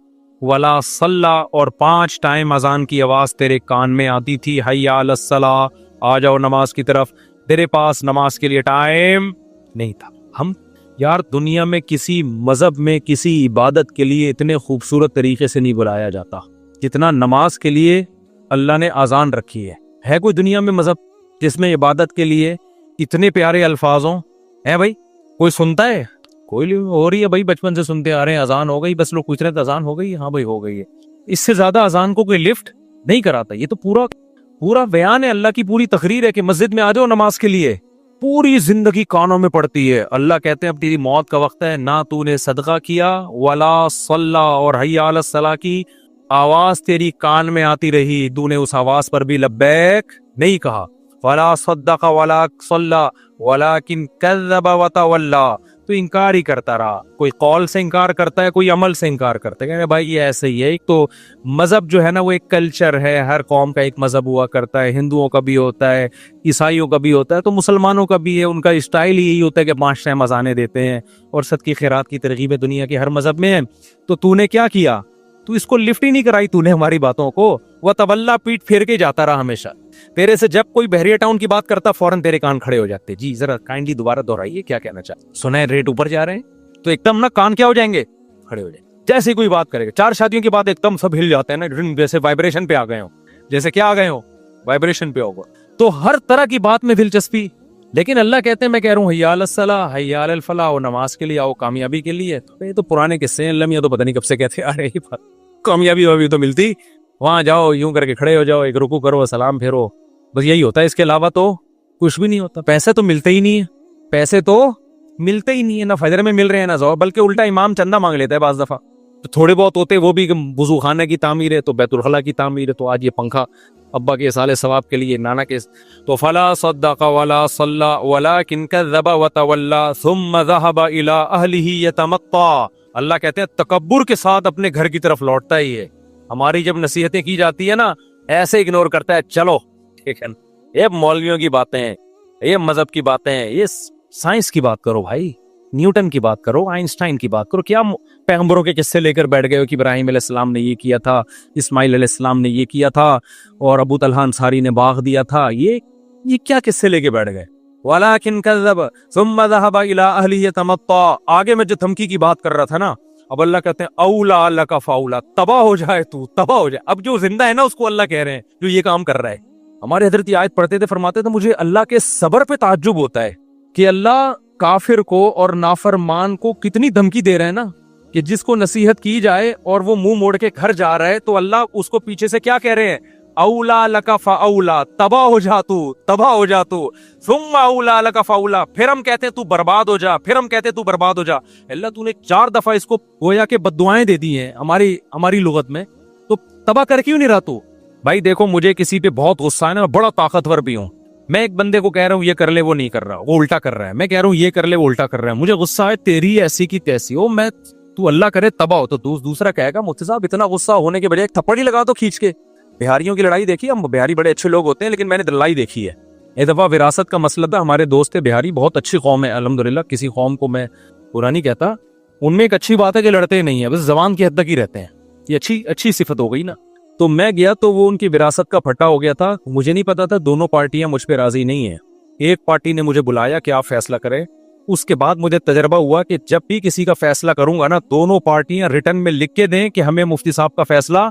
ولا صلی، اور 5 ٹائم اذان کی آواز تیرے کان میں آتی تھی، حی علی الصلاۃ، آ جاؤ نماز کی طرف، تیرے پاس نماز کے لیے ٹائم نہیں تھا۔ ہم یار دنیا میں کسی مذہب میں کسی عبادت کے لیے اتنے خوبصورت طریقے سے نہیں بلایا جاتا جتنا نماز کے لیے اللہ نے اذان رکھی ہے۔ کوئی دنیا میں مذہب جس میں عبادت کے لیے اتنے پیارے الفاظوں है भाई, कोई सुनता है? कोई नहीं हो रही है भाई, बचपन से सुनते आ रहे हैं, अजान हो गई, बस लोग पूछ रहे थे अजान हो गई, हाँ भाई हो गई है। इससे ज्यादा अजान को कोई लिफ्ट नहीं कराता। ये तो पूरा पूरा बयान है, अल्लाह की पूरी तकरीर है कि मस्जिद में आ जाओ नमाज के लिए। पूरी जिंदगी कानों में पड़ती है। अल्लाह कहते हैं अब तेरी मौत का वक्त है, ना तूने सदका किया वला सल्ला और हय्या अला सलाह की आवाज तेरी कान में आती रही, तूने उस आवाज पर भी लब्बैक नहीं कहा। वला सद्दका वला सल्ला वलाकिन कज़्ज़बा व तवल्ला, तो इनकार ही करता रहा। कोई कौल से इनकार करता है, कोई अमल से इनकार करता है। भाई ये ऐसे ही है। एक तो मजहब जो है ना वो एक कल्चर है, हर कौम का एक मजहब हुआ करता है। हिंदुओं का भी होता है, ईसाइयों का भी होता है, तो मुसलमानों का भी है। उनका स्टाइल ही यही होता है कि 5 टाइम अज़ानें देते हैं और सदकी खैरात की तरगीब दुनिया के हर मजहब में है। तो तूने क्या किया? तू इसको लिफ्ट ही नहीं कराई तूने हमारी बातों को। वह तवल्ला, पीठ फेर के जाता रहा हमेशा। तेरे से जब कोई बहरिया टाउन की बात करता फौरन तेरे कान खड़े हो जाते। जी जरा काइंडली दोबारा दोहराइए, क्या कहना चाहते? सुना है रेट ऊपर जा रहे हैं, तो एकदम ना कान क्या हो जाएंगे, खड़े हो जाएंगे। जैसे कोई बात करेगा, 4 शादियों की बात एकदम सब हिल जाते हैं ना, जैसे वाइब्रेशन पे आ गए हो। जैसे क्या आ गए हो? वाइब्रेशन पे होगा। तो हर तरह की बात में दिलचस्पी। लेकिन अल्लाह कहते हैं, मैं कह रहा हूँ हय्या अलस सलाह हय्या अलल फलाह, और नमाज के लिए आओ, कामयाबी के लिए। तो ये तो पुराने किस्से हैं, अल्लाह मियां तो पता नहीं कब से कहते आ रहे हैं। कामयाबी अभी तो मिलती, वहां जाओ यूं करके खड़े हो जाओ, एक रुकू करो, सलाम फेरो, बस यही होता है। इसके अलावा तो कुछ भी नहीं होता। पैसे तो मिलते ही नहीं है, पैसे तो मिलते ही नहीं है, ना फजर में मिल रहे हैं ना ज़ोहर, बल्कि उल्टा इमाम चंदा मांग लेता है बाज दफा। तो थोड़े बहुत होते वो भी वुजू खाने की तामीर है, तो बैतुल खला की तामीर है, तो आज ये पंखा अब्बा के साले सवाब के लिए, नाना के। तो फला सद्दक़ वला सल्ला वलाकिन कज़्ज़बा व तवल्ला सुम्मा ज़हबा इला अहलिही यतमत्ता। अल्लाह कहते हैं तकब्बुर के साथ अपने घर की तरफ लौटता ही है। हमारी जब नसीहतें की जाती है ना, ऐसे इग्नोर करता है, चलो ठीक है, ये मौलवियों की बातें हैं, ये मजहब की बातें हैं, ये साइंस की बात करो भाई, न्यूटन की बात करो, आइंस्टाइन की बात करो। क्या पैगंबरों के किस्से लेकर बैठ गए हो कि इब्राहिम अलैहिस्सलाम ने ये किया था, इस्माइल अलैहिस्सलाम ने ये किया था, और अबू तलहा अंसारी ने बाग दिया था। ये क्या किस्से लेके बैठ गए? वलाकिन कज़्ज़ब सुम्मा ज़हबा इला अहलिही यतमत्ता। आगे मैं जो धमकी की बात कर रहा था ना, अब अल्लाह कहते हैं औला लका फाउला, तबाह हो जाए तू, तबाह हो जाए। अब जो जिंदा है ना उसको अल्लाह कह रहे हैं जो ये काम कर रहा है। हमारे हजरत ये आयत पढ़ते थे, फरमाते थे मुझे अल्लाह के सब्र पे ताज्जुब होता है कि अल्लाह काफिर को और नाफरमान को कितनी धमकी दे रहे हैं ना, कि जिसको नसीहत की जाए और वो मुंह मोड़ के घर जा रहा है, तो अल्लाह उसको पीछे से क्या कह रहे हैं? औला लका फाउला, तबाह हो जा तू, तबाह हो जा तू। सुम्मा औला लका फाउला, फिर हम कहते हैं तू बर्बाद हो जा, फिर हम कहते हैं तू बर्बाद हो जा। अल्लाह तूने 4 दफा इसको गोया के बद्दुआएं दे दी हैं हमारी लुगत में, तो तबाह कर क्यों नहीं रहा तू? भाई देखो, मुझे किसी पे बहुत गुस्सा है ना, मैं बड़ा ताकतवर भी हूँ। मैं एक बंदे को कह रहा हूँ ये कर ले, वो नहीं कर रहा, वो उल्टा कर रहा है। मैं कह रहा हूँ ये कर ले, वो उल्टा कर रहा है। मुझे गुस्सा है, तेरी ऐसी की तैसी हो, मैं तू अल्लाह करे तबाह हो। तो दूसरा कहेगा मुफ्ती साहब इतना गुस्सा होने के बजाय एक थप्पड़ ही लगा दो खींच के। बिहारियों की लड़ाई देखी, हम बिहारी बड़े अच्छे लोग होते हैं, लेकिन मैंने लड़ाई देखी है। एक दफा विरासत का मसला था, हमारे दोस्त थे बिहारी, बहुत अच्छी कौम है अल्हम्दुलिल्लाह, किसी कौम को मैं बुरा नहीं कहता। उनमें एक अच्छी बात है कि लड़ते नहीं है, बस जबान की हद तक ही रहते हैं। ये अच्छी सिफत हो गई ना। तो मैं गया तो वो उनकी विरासत का फटा हो गया था। मुझे नहीं पता था दोनों पार्टियां मुझ पे राजी नहीं है। एक पार्टी ने मुझे बुलाया कि आप फैसला करें। उसके बाद मुझे तजर्बा हुआ कि जब भी किसी का फैसला करूंगा ना, दोनों पार्टियां रिटर्न में लिख के दें कि हमें मुफ्ती साहब का फैसला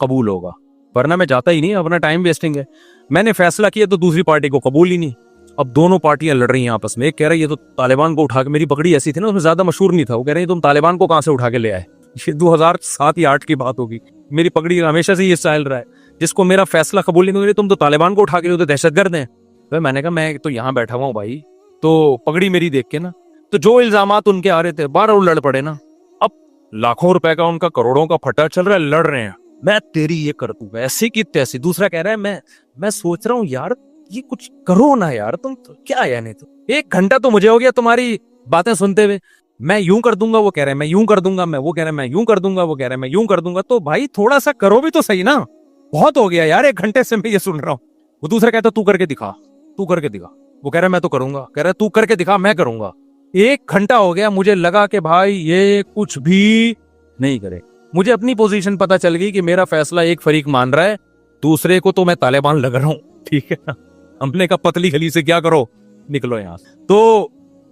कबूल होगा, वरना मैं जाता ही नहीं, अपना टाइम वेस्टिंग है। मैंने फैसला किया तो दूसरी पार्टी को कबूल ही नहीं। अब दोनों पार्टियां लड़ रही हैं आपस में। एक कह रहा है ये तो तालिबान को उठा के, मेरी पगड़ी ऐसी थी ना उसमें ज्यादा मशहूर नहीं था, वो कह रहे हैं तुम तालिबान को कहां से उठा के ले आए। ये 2007 या 8 की बात होगी। मेरी पगड़ी हमेशा से ये स्टाइल रहा है, जिसको मेरा फैसला कबूल नहीं हुआ तुम तो तालिबान को उठा के, तो दहशतगर्द हैं। तो मैंने कहा मैं तो यहाँ बैठा हुआ हूँ भाई, तो पगड़ी मेरी देख के ना, तो जो इल्जामात उनके आ रहे थे 12 लड़ पड़े ना। अब लाखों रुपए का उनका करोड़ों का फटा चल रहा है, लड़ रहे हैं, मैं तेरी ये कर दूं ऐसी की तैसी। दूसरा कह रहा है मैं सोच रहा हूँ यार ये कुछ करो ना यार, तुम तो क्या है, नहीं तो 1 घंटा तो मुझे हो गया तुम्हारी बातें सुनते हुए। मैं यूं कर दूंगा, वो कह रहे हैं मैं यूं कर दूंगा, वो कह रहे हैं मैं यूं कर दूंगा, वो कह रहे हैं मैं यूं कर दूंगा। तो भाई थोड़ा सा करो भी तो सही ना, बहुत हो गया यार, 1 घंटे से मैं ये सुन रहा हूँ। वो दूसरा कहता तू करके दिखा, तू करके दिखा। वो कह रहा है मैं तो करूंगा, कह रहा है तू करके दिखा, मैं करूंगा। 1 घंटा हो गया, मुझे लगा कि भाई ये कुछ भी नहीं करे। मुझे अपनी पोजीशन पता चल गई कि मेरा फैसला एक फरीक मान रहा है, दूसरे को तो मैं तालिबान लग रहा हूं, ठीक है ना। हमने कहा पतली गली से क्या करो, निकलो यहां। तो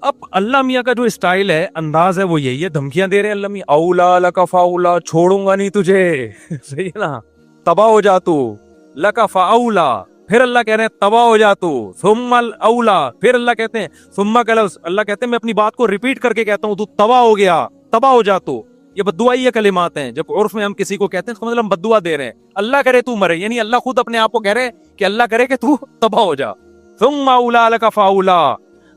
अब अल्लाह मियाँ का जो स्टाइल है, अंदाज है, वो यही है, धमकियां दे रहे हैं अल्लाह मियाँ, औला लका फाउला, छोड़ूंगा नहीं तुझे, सही है ना, तबाह हो जा तू, लका फाउला, پھر اللہ کہہ رہے ہیں تباہ ہو جا تو، ثم الاولا، پھر اللہ کہتے ہیں ثم کا لفظ، اللہ کہتے ہیں میں اپنی بات کو ریپیٹ کر کے کہتا ہوں تو تباہ ہو گیا، تباہ ہو جا تو. یہ بددعائی یہ کلمات ہیں. جب عرف میں ہم کسی کو کہتے ہیں اس کا مطلب ہم بددعا دے رہے ہیں. اللہ کرے تو مرے، یعنی اللہ خود اپنے آپ کو کہہ رہے ہیں کہ اللہ کرے کہ تو تباہ ہو جا. ثم اولا لک فاولا.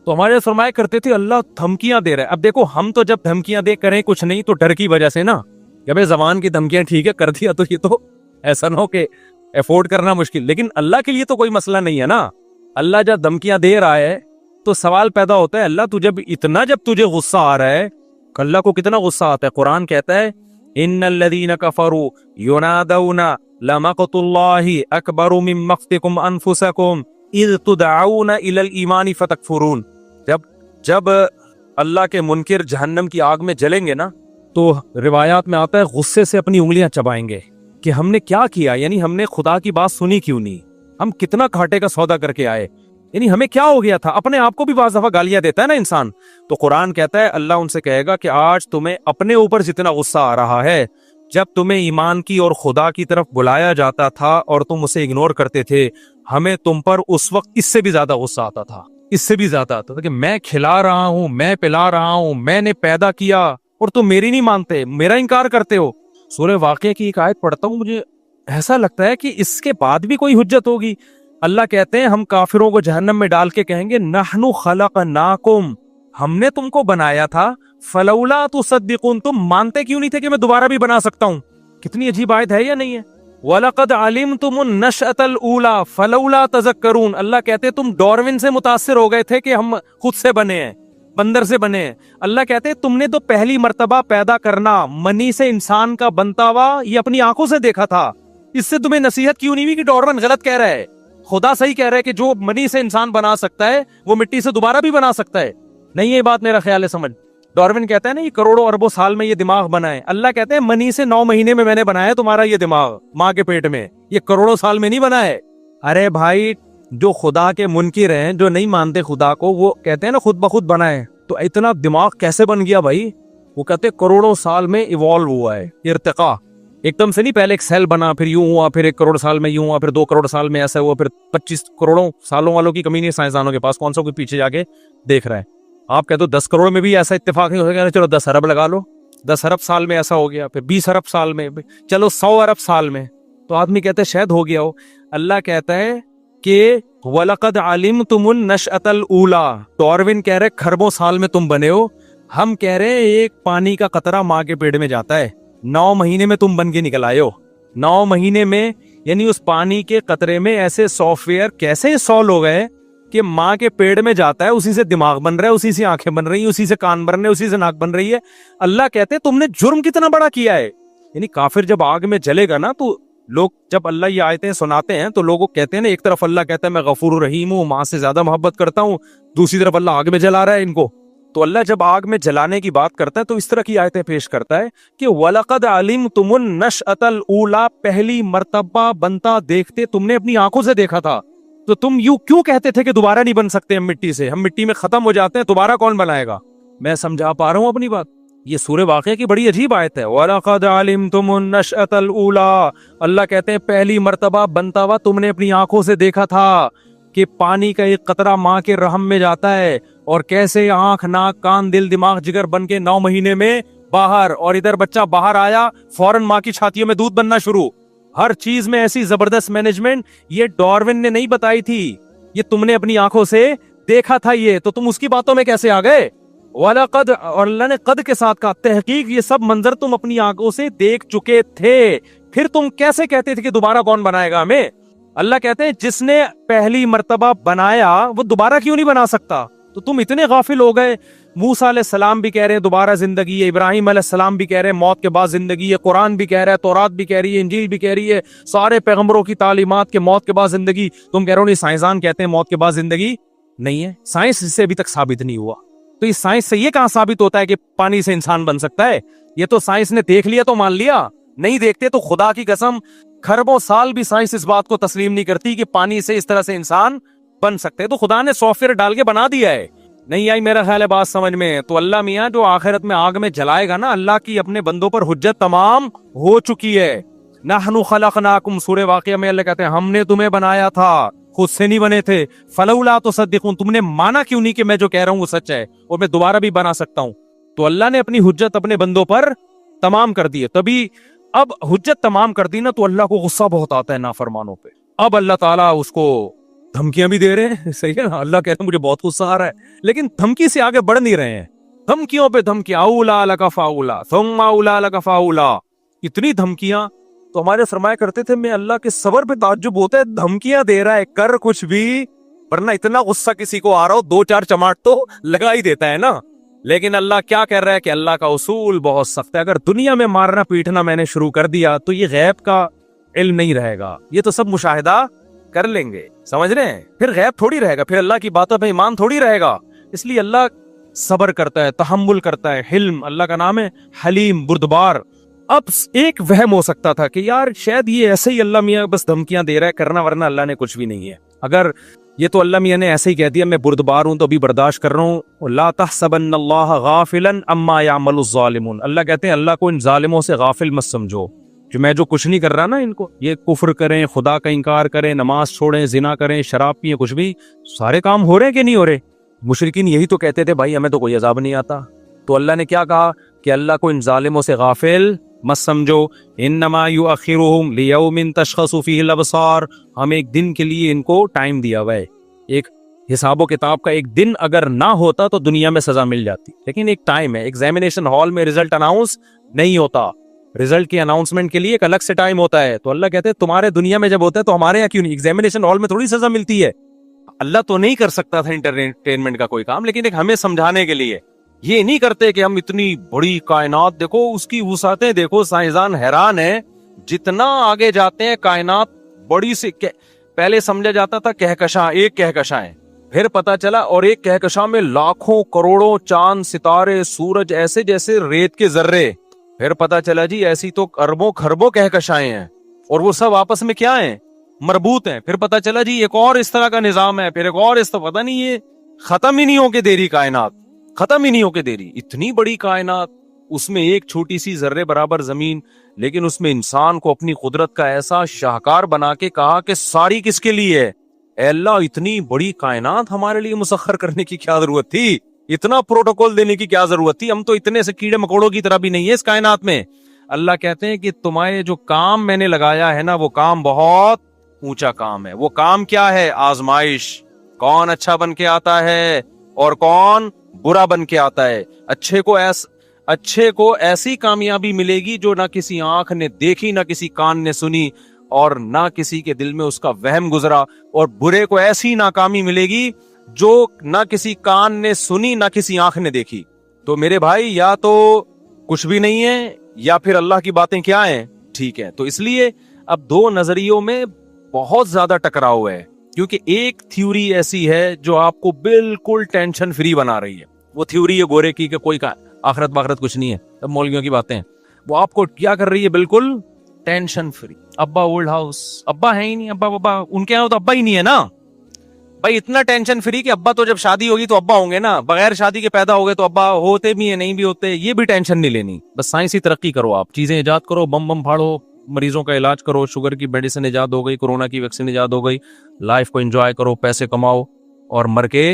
تو ہمارے فرمایا کرتے تھے اللہ دھمکیاں دے رہا ہے. اب دیکھو ہم تو جب دھمکیاں دے کریں کچھ نہیں تو ڈر کی وجہ سے نا، کہ بھائی زبان کی دھمکیاں ٹھیک ہے کر دیا تو یہ تو ایسا نہ ہو کہ افورڈ کرنا مشکل. لیکن اللہ کے لیے تو کوئی مسئلہ نہیں ہے نا. اللہ جب دھمکیاں دے رہا ہے تو سوال پیدا ہوتا ہے اللہ جب تجھے غصہ آ رہا ہے، اللہ کو کتنا غصہ آتا ہے. قرآن کہتا ہے ان الذین کفروا ینادون لمقت اللہ اکبر من مقتکم انفسکم اذ تدعون الی الایمان فتکفرون. جب اللہ کے منکر جہنم کی آگ میں جلیں گے نا تو روایات میں آتا ہے غصے سے اپنی انگلیاں چبائیں گے کہ ہم نے کیا کیا، یعنی ہم نے خدا کی بات سنی کیوں نہیں، ہم کتنا گھاٹے کا سودا کر کے آئے، یعنی ہمیں کیا ہو گیا تھا. اپنے آپ کو بھی بعض دفعہ گالیاں دیتا ہے نا انسان. تو قرآن کہتا ہے اللہ ان سے کہے گا کہ آج تمہیں اپنے اوپر جتنا غصہ آ رہا ہے، جب تمہیں ایمان کی اور خدا کی طرف بلایا جاتا تھا اور تم اسے اگنور کرتے تھے، ہمیں تم پر اس وقت اس سے بھی زیادہ غصہ آتا تھا، اس سے بھی زیادہ آتا تھا کہ میں کھلا رہا ہوں، میں پلا رہا ہوں، میں نے پیدا کیا اور تم میری نہیں مانتے، میرا انکار کرتے ہو. سورہ واقعہ کی ایک آیت پڑھتا ہوں، مجھے ایسا لگتا ہے کہ اس کے بعد بھی کوئی حجت ہوگی. اللہ کہتے ہیں ہم کافروں کو جہنم میں ڈال کے کہیں گے نحن خلقناکم، ہم نے تم کو بنایا تھا، فلولا تصدقون، تم مانتے کیوں نہیں تھے کہ میں دوبارہ بھی بنا سکتا ہوں. کتنی عجیب آیت ہے یا نہیں ہے. وَلَقَدْ عَلِمْتُمُ النَّشْأَةَ الْأُولَى فَلَوْلَا تَذَكَّرُونَ. اللہ کہتے تم ڈاروین سے متاثر ہو گئے تھے کہ ہم خود سے بنے ہیں، بندر سے بنے ہیں. اللہ کہتے ہیں تم نے تو پہلی مرتبہ پیدا کرنا منی سے انسان کا بنتا ہوا یہ اپنی آنکھوں سے دیکھا تھا، اس سے تمہیں نصیحت کیوں نہیں ہوئی کہ ڈاروین غلط کہہ رہا ہے، خدا صحیح کہہ رہا ہے کہ جو منی سے انسان بنا سکتا ہے وہ مٹی سے دوبارہ بھی بنا سکتا ہے. نہیں یہ بات میرا خیال ہے سمجھ. ڈاروین کہتا ہے نا یہ کروڑوں اربوں سال میں یہ دماغ بنا ہے. اللہ کہتے ہیں منی سے 9 مہینے میں نے بنایا تمہارا یہ دماغ ماں کے پیٹ میں، یہ کروڑوں سال میں نہیں بنا ہے. ارے بھائی جو خدا کے منکر ہیں، جو نہیں مانتے خدا کو، وہ کہتے ہیں نا خود بخود بنا ہے. تو اتنا دماغ کیسے بن گیا بھائی؟ وہ کہتے ہیں کروڑوں سال میں ایوالو ہوا ہے، ارتقا ایک دم سے نہیں. پہلے ایک سیل بنا، پھر یوں ہوا، پھر 1 کروڑ سال میں یوں ہوا، پھر 2 کروڑ سال میں ایسا ہوا، پھر 25 کروڑوں سالوں والوں کی کمی نہیں سائنسدانوں کے پاس. کون سا کوئی پیچھے جا کے دیکھ رہا ہے. آپ کہتے ہو 10 کروڑ میں بھی ایسا اتفاق نہیں ہو سکتا، چلو 10 ارب لگا لو، 10 ارب سال میں ایسا ہو گیا، پھر 20 ارب سال میں، چلو 100 ارب سال میں. تو آدمی کہتے ہیں شاید ہو گیا ہو. اللہ کہتا ہے کہ وَلَقَدْ عَلِمْتُمُ النَّشْأَةَ الْأُولَى. ڈاروین کہہ رہے کھربوں سال میں تم بنے ہو، ہم کہہ رہے ہیں ایک پانی کا قطرہ ماں کے پیٹ میں جاتا ہے، 9 مہینے میں تم بن کے نکل آئے ہو. 9 مہینے میں، یعنی اس پانی کے قطرے میں ایسے سافٹ ویئر کیسے انسٹال ہو گئے کہ ماں کے پیٹ میں جاتا ہے، اسی سے دماغ بن رہا ہے، اسی سے آنکھیں بن رہی ہیں، اسی سے کان بن رہے ہیں، اسی سے ناک بن رہی ہے. اللہ کہتے ہیں تم نے جرم کتنا بڑا کیا ہے. یعنی کافر جب آگ میں جلے گا نا تو لوگ جب اللہ یہ آیتیں سناتے ہیں تو لوگوں کہتے ہیں نا، ایک طرف اللہ کہتا ہے میں غفور رحیم ہوں، ماں سے زیادہ محبت کرتا ہوں، دوسری طرف اللہ آگ میں جلا رہا ہے ان کو. تو اللہ جب آگ میں جلانے کی بات کرتا ہے تو اس طرح کی آیتیں پیش کرتا ہے کہ وَلَقَدْ عَلِمْتُمُ النَّشْأَةَ الْأُولَى، پہلی مرتبہ بنتا دیکھتے تم نے اپنی آنکھوں سے دیکھا تھا. تو تم یوں کیوں کہتے تھے کہ دوبارہ نہیں بن سکتے ہم مٹی سے، ہم مٹی میں ختم ہو جاتے ہیں، دوبارہ کون بنائے گا؟ میں سمجھا پا رہا ہوں اپنی بات. یہ سورہ واقعہ کی بڑی عجیب آیت ہے. وَلَقَدْ عَلِمْتُمُ النَّشْأَةَ الْأُولَى. اللہ کہتے ہیں پہلی مرتبہ بنتا ہوا تم نے اپنی آنکھوں سے دیکھا تھا کہ پانی کا ایک قطرہ ماں کے رحم میں جاتا ہے اور کیسے آنکھ ناک کان دل دماغ جگر بن کے 9 مہینے میں باہر، اور ادھر بچہ باہر آیا فوراً ماں کی چھاتیوں میں دودھ بننا شروع. ہر چیز میں ایسی زبردست مینجمنٹ. یہ ڈاروین نے نہیں بتائی تھی، یہ تم نے اپنی آنکھوں سے دیکھا تھا. یہ تو تم اس کی باتوں میں کیسے آ گئے؟ وَلَقَدْ، اور اللہ نے قد کے ساتھ کہا، تحقیق یہ سب منظر تم اپنی آنکھوں سے دیکھ چکے تھے، پھر تم کیسے کہتے تھے کہ دوبارہ کون بنائے گا ہمیں؟ اللہ کہتے ہیں جس نے پہلی مرتبہ بنایا وہ دوبارہ کیوں نہیں بنا سکتا؟ تو تم اتنے غافل ہو گئے. موسیٰ علیہ السلام بھی کہہ رہے ہیں دوبارہ زندگی ہے، ابراہیم علیہ السلام بھی کہہ رہے ہیں موت کے بعد زندگی ہے، قرآن بھی کہہ رہا ہے، تورات بھی کہہ رہی ہے، انجیل بھی کہہ رہی ہے، سارے پیغمبروں کی تعلیمات کے موت کے بعد زندگی. تم کہہ رہے ہو نہیں، سائنسدان کہتے ہیں موت کے بعد زندگی نہیں ہے. سائنس اس سے ابھی تک ثابت نہیں ہوا. تو اس سائنس سے یہ کہاں ثابت ہوتا ہے کہ پانی سے انسان بن سکتا ہے؟ یہ تو سائنس نے دیکھ لیا تو مان لیا، نہیں دیکھتے تو خدا کی قسم کھربوں سال بھی سائنس اس بات کو تسلیم نہیں کرتی کہ پانی سے اس طرح سے انسان بن سکتے. تو خدا نے سافٹ ویئر ڈال کے بنا دیا ہے. نہیں آئی میرا خیال ہے بات سمجھ میں؟ تو اللہ میاں جو آخرت میں آگ میں جلائے گا نا، اللہ کی اپنے بندوں پر حجت تمام ہو چکی ہے. نحن خلقناکم، سورہ واقعہ میں اللہ کہتے ہیں ہم نے تمہیں بنایا تھا. खुद से नहीं बने थे। फलौला तुसद्दिकून, तुमने माना क्यों नहीं कि मैं जो कह रहा हूं वो सच है और मैं दोबारा भी बना सकता हूं। तो अल्लाह ने अपनी हुज्जत अपने बंदों पर तमाम कर दी है। तभी अब हुज्जत तमाम कर दी ना तो अल्लाह को गुस्सा बहुत आता है नाफरमानों पे। अब अल्लाह ताला उसको धमकियां भी दे रहे हैं, सही है ना। अल्लाह कहते हैं मुझे बहुत गुस्सा आ रहा है, लेकिन धमकी से आगे बढ़ नहीं रहे हैं। धमकियों पे धमकियां, औला लका फाउला सुम्मा औला लका फाउला, इतनी धमकियां। तो हमारे फरमाया करते थे मैं अल्लाह के सबर पे ताज्जुब होता है, धमकियां दे रहा है कर कुछ भी, वरना इतना गुस्सा किसी को आ रहा हो दो चार चमाट तो लगा ही देता है ना। लेकिन अल्लाह क्या कह रहा है कि अल्लाह का उसूल बहुत सख्त है। अगर दुनिया में मारना पीटना मैंने शुरू कर दिया तो ये गैब का इल्म नहीं रहेगा, ये तो सब मुशाहिदा कर लेंगे, समझ रहे हैं। फिर गैब थोड़ी रहेगा, फिर अल्लाह की बातों पे ईमान थोड़ी रहेगा। इसलिए अल्लाह सबर करता है, तहम्मुल करता है। हिल्म अल्लाह का नाम है, हलीम, बुर्दबार। अब एक वहम हो सकता था कि यार शायद ये ऐसे ही अल्लाह मियाँ बस धमकियां दे रहा है करना, वरना अल्लाह ने कुछ भी नहीं है। अगर ये तो अल्लाह मियाँ ने ऐसे ही कह दिया मैं बुर्दबार हूं तो अभी बर्दाश्त कर रहा हूं। ला तहसबन्नल्लाह गाफिलन अम्मा यामलुज़्ज़ालिमून, अल्लाह कहते हैं अल्लाह को इन जालिमों से गाफिल मत समझो कि मैं जो कुछ नहीं कर रहा ना इनको, ये कुफ्र करें, खुदा का इंकार करें, नमाज छोड़ें, जिना करें, शराब पिए, कुछ भी सारे काम हो रहे हैं कि नहीं हो रहे। मुशरिकीन यही तो कहते थे भाई हमें तो कोई अजाब नहीं आता। तो अल्लाह ने क्या कहा कि अल्लाह को इन जालिमों से गाफिल मत समझो। इन्नमा युअखिरुहुम लियौमिन तशखसु फीहिल अबसार, हम एक दिन के लिए इनको टाइम दिया हुआ है। एक हिसाबो किताब का एक दिन अगर ना होता तो दुनिया में सजा मिल जाती, लेकिन एक टाइम है। एग्जामिनेशन हॉल में रिजल्ट अनाउंस नहीं होता, रिजल्ट की अनाउंसमेंट के लिए एक अलग से टाइम होता है। तो अल्लाह कहते हैं तुम्हारे दुनिया में जब होता है तो हमारे यहाँ क्यों नहीं, एग्जामिनेशन हॉल में थोड़ी सजा मिलती है। अल्लाह तो नहीं कर सकता था एंटरटेनमेंट का कोई काम, लेकिन एक हमें समझाने के लिए। ये नहीं करते कि हम इतनी बड़ी कायनात देखो, उसकी वुसातें देखो, साइंसदान हैरान है जितना आगे जाते हैं कायनात बड़ी से। पहले समझा जाता था कहकशां, एक कहकशां है, फिर पता चला और एक कहकशां में लाखों करोड़ों चांद सितारे सूरज ऐसे जैसे रेत के जर्रे, फिर पता चला जी ऐसी तो अरबों खरबों कहकशाएं हैं और वो सब आपस में क्या हैं, मरबूत हैं। फिर पता चला जी एक और इस तरह का निजाम है, फिर एक और इस तरह, पता नहीं ये खत्म ही नहीं होके दे रही कायनात, खत्म ही नहीं होके दे रही। इतनी बड़ी कायनात, उसमें एक छोटी सी जर्रे बराबर जमीन, लेकिन उसमें इंसान को अपनी कुदरत का ऐसा शाहकार बना के कहा कि सारी किसके लिए है। ऐ अल्लाह इतनी बड़ी कायनात हमारे लिए मुसख्खर करने की क्या जरूरत थी, इतना प्रोटोकॉल देने की क्या जरूरत थी, हम तो इतने से कीड़े मकोड़ों की तरह भी नहीं है इस कायनात में। अल्लाह कहते हैं कि तुम्हारे जो काम मैंने लगाया है ना वो काम बहुत ऊंचा काम है। वो काम क्या है, आजमाइश। कौन अच्छा बन के आता है और कौन बुरा बन के आता है। अच्छे को ऐसी कामयाबी मिलेगी जो ना किसी आंख ने देखी, ना किसी कान ने सुनी और ना किसी के दिल में उसका वहम गुजरा, और बुरे को ऐसी नाकामी मिलेगी जो ना किसी कान ने सुनी ना किसी आंख ने देखी। तो मेरे भाई या तो कुछ भी नहीं है या फिर अल्लाह की बातें क्या हैं, ठीक है। तो इसलिए अब दो नजरियों में बहुत ज्यादा टकराव है, क्योंकि एक थ्योरी ऐसी है जो आपको बिल्कुल टेंशन फ्री बना रही है। वो थ्योरी है गोरे की कि कोई का आखिरत बाखरत कुछ नहीं है, तब मौलवियों की बातें हैं। वो आपको क्या कर रही है, बिल्कुल टेंशन फ्री। अब्बा ओल्ड हाउस, अब्बा है ही नहीं, अब्बा बाबा उनके यहाँ तो अब्बा ही नहीं है ना भाई। इतना टेंशन फ्री कि अब्बा तो जब शादी होगी तो अब्बा होंगे ना, बगैर शादी के पैदा हो गए तो अब्बा होते भी है नहीं भी होते, ये भी टेंशन नहीं लेनी। बस साइंसी तरक्की करो, आप चीजें इजाद करो, बम बम फाड़ो, मरीजों का इलाज करो, शुगर की मेडिसिन इजाद हो गई, कोरोना की वैक्सीन इजाद हो गई, लाइफ को एंजॉय करो, पैसे कमाओ और मर के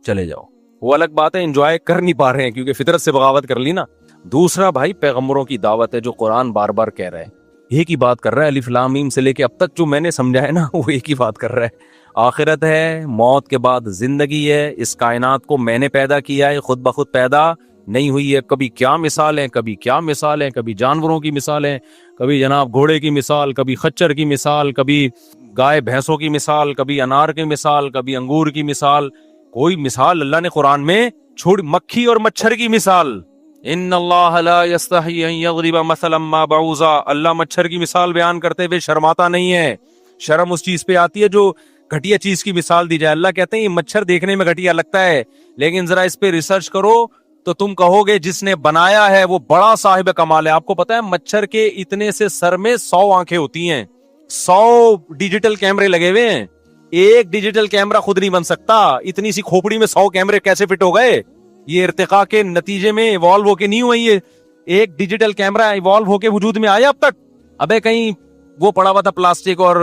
चले जाओ। वो अलग बात है एंजॉय कर नहीं पा रहे हैं क्योंकि फितरत से बगावत कर ली ना। दूसरा भाई पैगंबरों की दावत है जो कुरान बार बार कह रहा है, एक ही बात कर रहा है, अलिफ लाम मीम से लेके अब तक जो मैंने समझा है ना वो एक ही बात कर रहा है। आखिरत है, मौत के बाद जिंदगी है, इस कायनात को मैंने पैदा किया है, खुद ब खुद पैदा नहीं हुई है। कभी क्या मिसाल है, कभी क्या मिसाल है, कभी जानवरों की मिसाल है, कभी जनाब घोड़े की मिसाल, कभी खच्चर की मिसाल, कभी गाय भैंसों की मिसाल, कभी अनार की मिसाल, कभी अंगूर की मिसाल। कोई मिसाल अल्लाह ने कुरान में छोड़, मक्खी और मच्छर की मिसाल, इन्नल्लाह ला यस्तही अन यज़रिब मसलन मा बऊज़ा, अल्लाह मच्छर की मिसाल बयान करते हुए शर्माता नहीं है। शर्म उस चीज पे आती है जो घटिया चीज की मिसाल दी जाए। अल्लाह कहते हैं ये मच्छर देखने में घटिया लगता है, लेकिन जरा इस पे रिसर्च करो तो तुम कहोगे जिसने बनाया है वो बड़ा साहिब कमाल है। आपको पता है मच्छर के इतने से सर में 100 आंखें होती हैं, 100 डिजिटल कैमरे लगे हुए हैं। एक डिजिटल कैमरा खुद नहीं बन सकता, इतनी सी खोपड़ी में 100 कैमरे कैसे फिट हो गए? ये इर्तिका के नतीजे में इवॉल्व होके नहीं हुआ, ये एक डिजिटल कैमरा इवॉल्व होके वजूद में आया अब तक? अबे कहीं वो पड़ा हुआ था प्लास्टिक और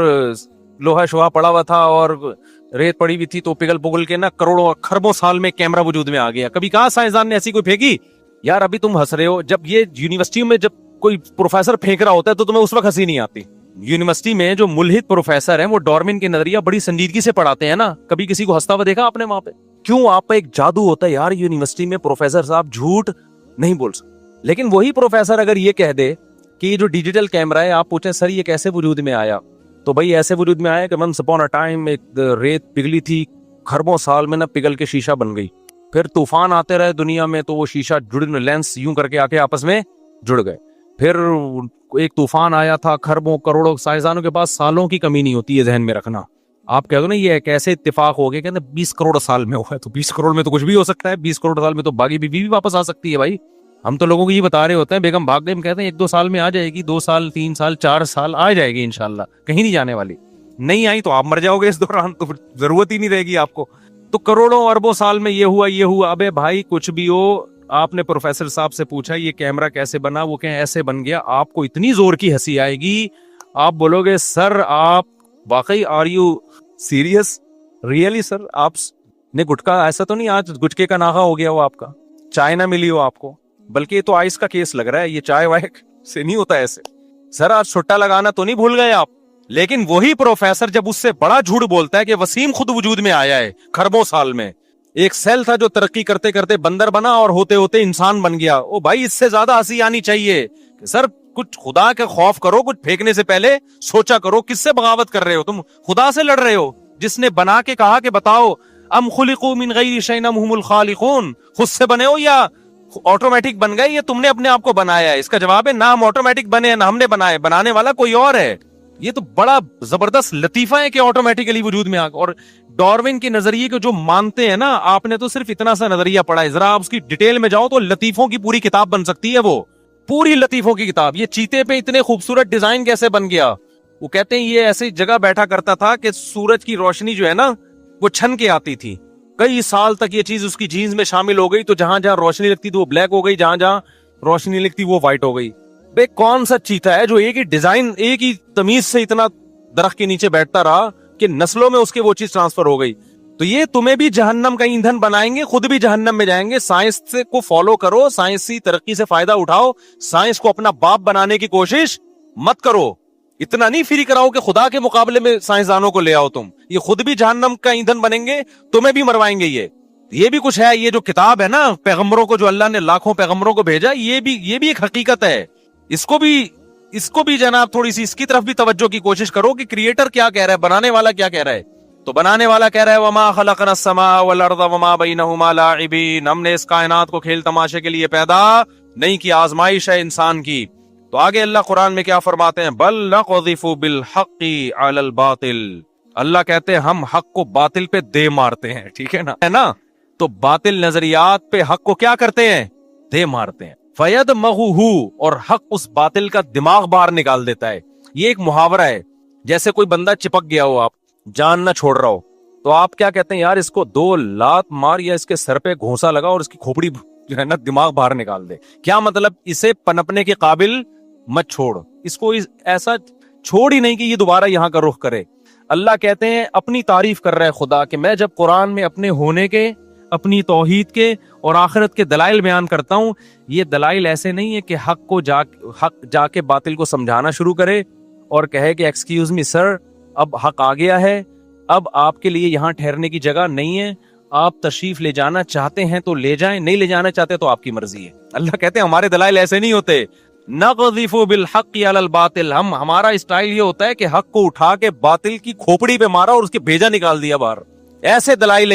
लोहा शोहा पड़ा हुआ था और रेत पड़ी हुई थी तो पिघल पुगल के ना करोड़ों खरबों साल में कैमरा वजूद में आ गया। कभी कहा साइंसदान ने ऐसी कोई फेंकी? यार अभी तुम हंस रहे हो, जब ये यूनिवर्सिटी में जब कोई प्रोफेसर फेंक रहा होता है तो तुम्हें उस वक्त हंसी नहीं आती। यूनिवर्सिटी में जो मुल्हिद प्रोफेसर हैं वो डार्विन के नजरिया बड़ी संजीदगी से पढ़ाते हैं ना, कभी किसी को हंसता हुआ देखा आपने वहां पे? क्यों? आप पे एक जादू होता है यार, यूनिवर्सिटी में प्रोफेसर साहब झूठ नहीं बोल सकते। लेकिन वही प्रोफेसर अगर ये कह दे कि ये जो डिजिटल कैमरा है, आप पूछें सर ये कैसे वजूद में आया, तो भाई ऐसे वजूद में आया कि वंस अपॉन अ टाइम एक रेत पिघली थी, खरबों साल में ना पिघल के शीशा बन गई, फिर तूफान आते रहे दुनिया में तो वो शीशा जुड़ लेंस यूं करके आके आपस में जुड़ गए, फिर एक तूफान आया था, खरबों करोड़ों साइंसदानों के पास सालों की कमी नहीं होती है, ध्यान में रखना। आप कह दो ना ये कैसे इत्तेफाक हो गया, कहते 20 करोड़ साल में हुआ है, तो 20 करोड़ में तो कुछ भी हो सकता है, 20 करोड़ साल में तो बागी बीवी भी वापस आ सकती है भाई। हम तो लोगों को ये बता रहे होते हैं बेगम भाग गए, हम कहते हैं 1-2 साल में आ जाएगी, 2 साल 3 साल 4 साल आ जाएगी इंशाल्लाह, कहीं नहीं जाने वाली। नहीं आई तो आप मर जाओगे इस दौरान, तो जरूरत ही नहीं रहेगी आपको। तो करोड़ों अरबों साल में ये हुआ। अबे भाई कुछ भी हो, आपने प्रोफेसर साहब से पूछा ये कैमरा कैसे बना, वो कहें ऐसे बन गया, आपको इतनी जोर की हंसी आएगी, आप बोलोगे सर आप वाकई are you serious, really sir? आप ने गुटखा, ऐसा तो नहीं आज गुटके का नागा हो गया हो आपका, चाय ना मिली हो आपको? बल्कि ये तो आइस का केस लग रहा है, ये चाय वाय से नहीं होता ऐसे। सर आज छुट्टा लगाना तो नहीं भूल गए आप? लेकिन वही प्रोफेसर जब उससे बड़ा झूठ बोलता है कि वसीम खुद वजूद में आया है खरबों साल में, एक सेल था जो तरक्की करते करते बंदर बना और होते होते इंसान बन गया, ओ भाई इससे ज्यादा हंसी आनी चाहिए कि सर कुछ खुदा का खौफ करो, कुछ फेंकने से पहले सोचा करो किससे बगावत कर रहे हो तुम, खुदा से लड़ रहे हो जिसने बना के कहा कि बताओ अम खुलिकू मिन गैरि शैइन अम हुमुल खालिकून, खुद से बने हो या ऑटोमेटिक बन गए, ये तुमने अपने आप को बनाया है? इसका जवाब है ना हम ऑटोमेटिक बने हैं ना हमने बनाए, बनाने वाला कोई और है। ये तो बड़ा जबरदस्त लतीफा है कि ऑटोमेटिकली वजूद में आ, और डार्विन के नजरिए को जो मानते हैं ना, आपने तो सिर्फ इतना सा नजरिया पढ़ा है, जरा आप उसकी डिटेल में जाओ तो लतीफों की पूरी किताब बन सकती है, वो पूरी लतीफों की किताब। ये चीते पे इतने खूबसूरत डिजाइन कैसे बन गया? वो कहते हैं ये ऐसी जगह बैठा करता था कि सूरज की रोशनी जो है ना वो छन के आती थी, कई साल तक ये चीज उसकी जीन्स में शामिल हो गई, तो जहां जहां रोशनी लगती थी वो ब्लैक हो गई, जहां जहां रोशनी लगती वो व्हाइट हो गई। बे कौन सा चीता है जो एक ही डिजाइन एक ही तमीज से इतना दरख्त के नीचे बैठता रहा कि नस्लों में उसके वो चीज ट्रांसफर हो गई? तो ये तुम्हें भी जहन्नम का ईंधन बनाएंगे, खुद भी जहन्नम में जाएंगे। साइंस से को फॉलो करो, साइंसी तरक्की से फायदा उठाओ, साइंस को अपना बाप बनाने की कोशिश मत करो। इतना नहीं फ्री कराओ कि खुदा के मुकाबले में साइंसदानों को ले आओ तुम, ये खुद भी जहन्नम का ईंधन बनेंगे, तुम्हें भी मरवाएंगे। ये भी कुछ है, ये जो किताब है ना पैगंबरों को जो अल्लाह ने लाखों पैगंबरों को भेजा, ये भी एक हकीकत है। इसको भी जनाब थोड़ी सी इसकी तरफ भी तवज्जो की कोशिश करो कि क्रिएटर क्या कह रहा है, बनाने वाला क्या कह रहा है। तो बनाने वाला कह रहा है वमा खलकना समा वल अर्द वमा बैनहुमा लाइबीन, हमने इस कायनात को खेल तमाशे के लिए पैदा नहीं किया, आजमाइश है इंसान की। तो आगे अल्लाह कुरान में क्या फरमाते हैं, बल नक़ज़िफु बिल हक़्क़ि अलल बातिल, अल्लाह कहते हैं हम हक को बातिल पे दे मारते हैं, ठीक है ना? तो बातिल नजरियात पे हक को क्या करते हैं, दे मारते हैं। फयदमग़ुहु, और हक उस बातिल का दिमाग बाहर निकाल देता है। ये एक मुहावरा है, जैसे कोई बंदा चिपक गया हो, आप जान ना छोड़ रहा हो, तो आप क्या कहते हैं, यार इसको 2 लात मार या इसके सर पे घोंसा लगा और इसकी खोपड़ी जो है ना दिमाग बाहर निकाल दे। क्या मतलब, इसे पनपने के काबिल मत छोड़, इसको ऐसा छोड़ ही नहीं कि ये दोबारा यहाँ का रुख करे। अल्लाह कहते हैं अपनी तारीफ कर रहा है खुदा कि मैं जब कुरान में अपने होने के, अपनी तौहीद के और आखिरत के दलाइल बयान करता हूँ, ये दलाइल ऐसे नहीं है कि हक जाके बातिल को समझाना शुरू करे और कहे कि एक्सक्यूज मी सर अब हक आ गया है, अब आपके लिए यहाँ ठहरने की जगह नहीं है, आप तशरीफ ले जाना चाहते हैं तो ले जाएं, नहीं ले जाना चाहते तो आपकी मर्जी है। अल्लाह कहते हैं हमारे दलाइल ऐसे नहीं होते, नक़ज़िफु बिल हक़्क़ि अलल बातिल, हमारा स्टाइल ये होता है कि हक को उठा के बातिल की खोपड़ी पे मारा और उसके भेजा निकाल दिया बाहर। ऐसे दलाइल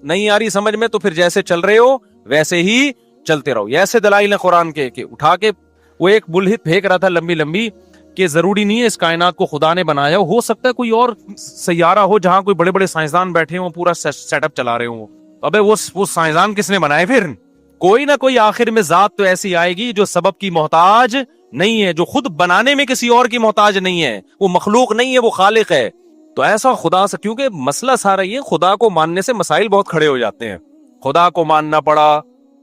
नहीं आ रही समझ में तो फिर जैसे चल रहे हो वैसे ही चलते रहो। ऐसे दलाइल है कुरान के उठा के वो एक मुल्हिद फेंक रहा था लंबी कि जरूरी नहीं है इस कायनात को खुदा ने बनाया हो सकता है कोई और सैयारा हो जहां कोई बड़े बड़े साइंसदान बैठे हो पूरा सेटअप चला रहे हो। अबे वो साइंसदान किसने बनाए? फिर कोई ना कोई आखिर में जात तो ऐसी आएगी जो सबब की मोहताज नहीं है, जो खुद बनाने में किसी और की मोहताज नहीं है, वो मखलूक नहीं है, वो खालिक है। तो ऐसा खुदा से, क्योंकि मसला सारा ये खुदा को मानने से मसाइल बहुत खड़े हो जाते हैं। खुदा को मानना पड़ा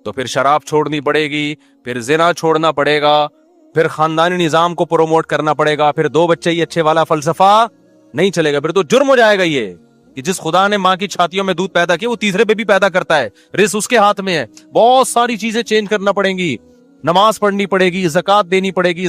तो फिर शराब छोड़नी पड़ेगी, फिर जिना छोड़ना पड़ेगा, फिर खानदानी निजाम को प्रोमोट करना पड़ेगा, फिर 2 बच्चे ही अच्छे वाला फलसफा نہیں چلے گا. پھر تو جرم ہو جائے گا یہ کہ جس خدا نے ماں کی چھاتیوں میں دودھ پیدا کیا وہ تیسرے پہ بھی پیدا کرتا ہے, رزق اس کے ہاتھ میں ہے. بہت ساری چیزیں چینج کرنا پڑیں گی, نماز پڑھنی پڑے گی, زکات دینی پڑے گی,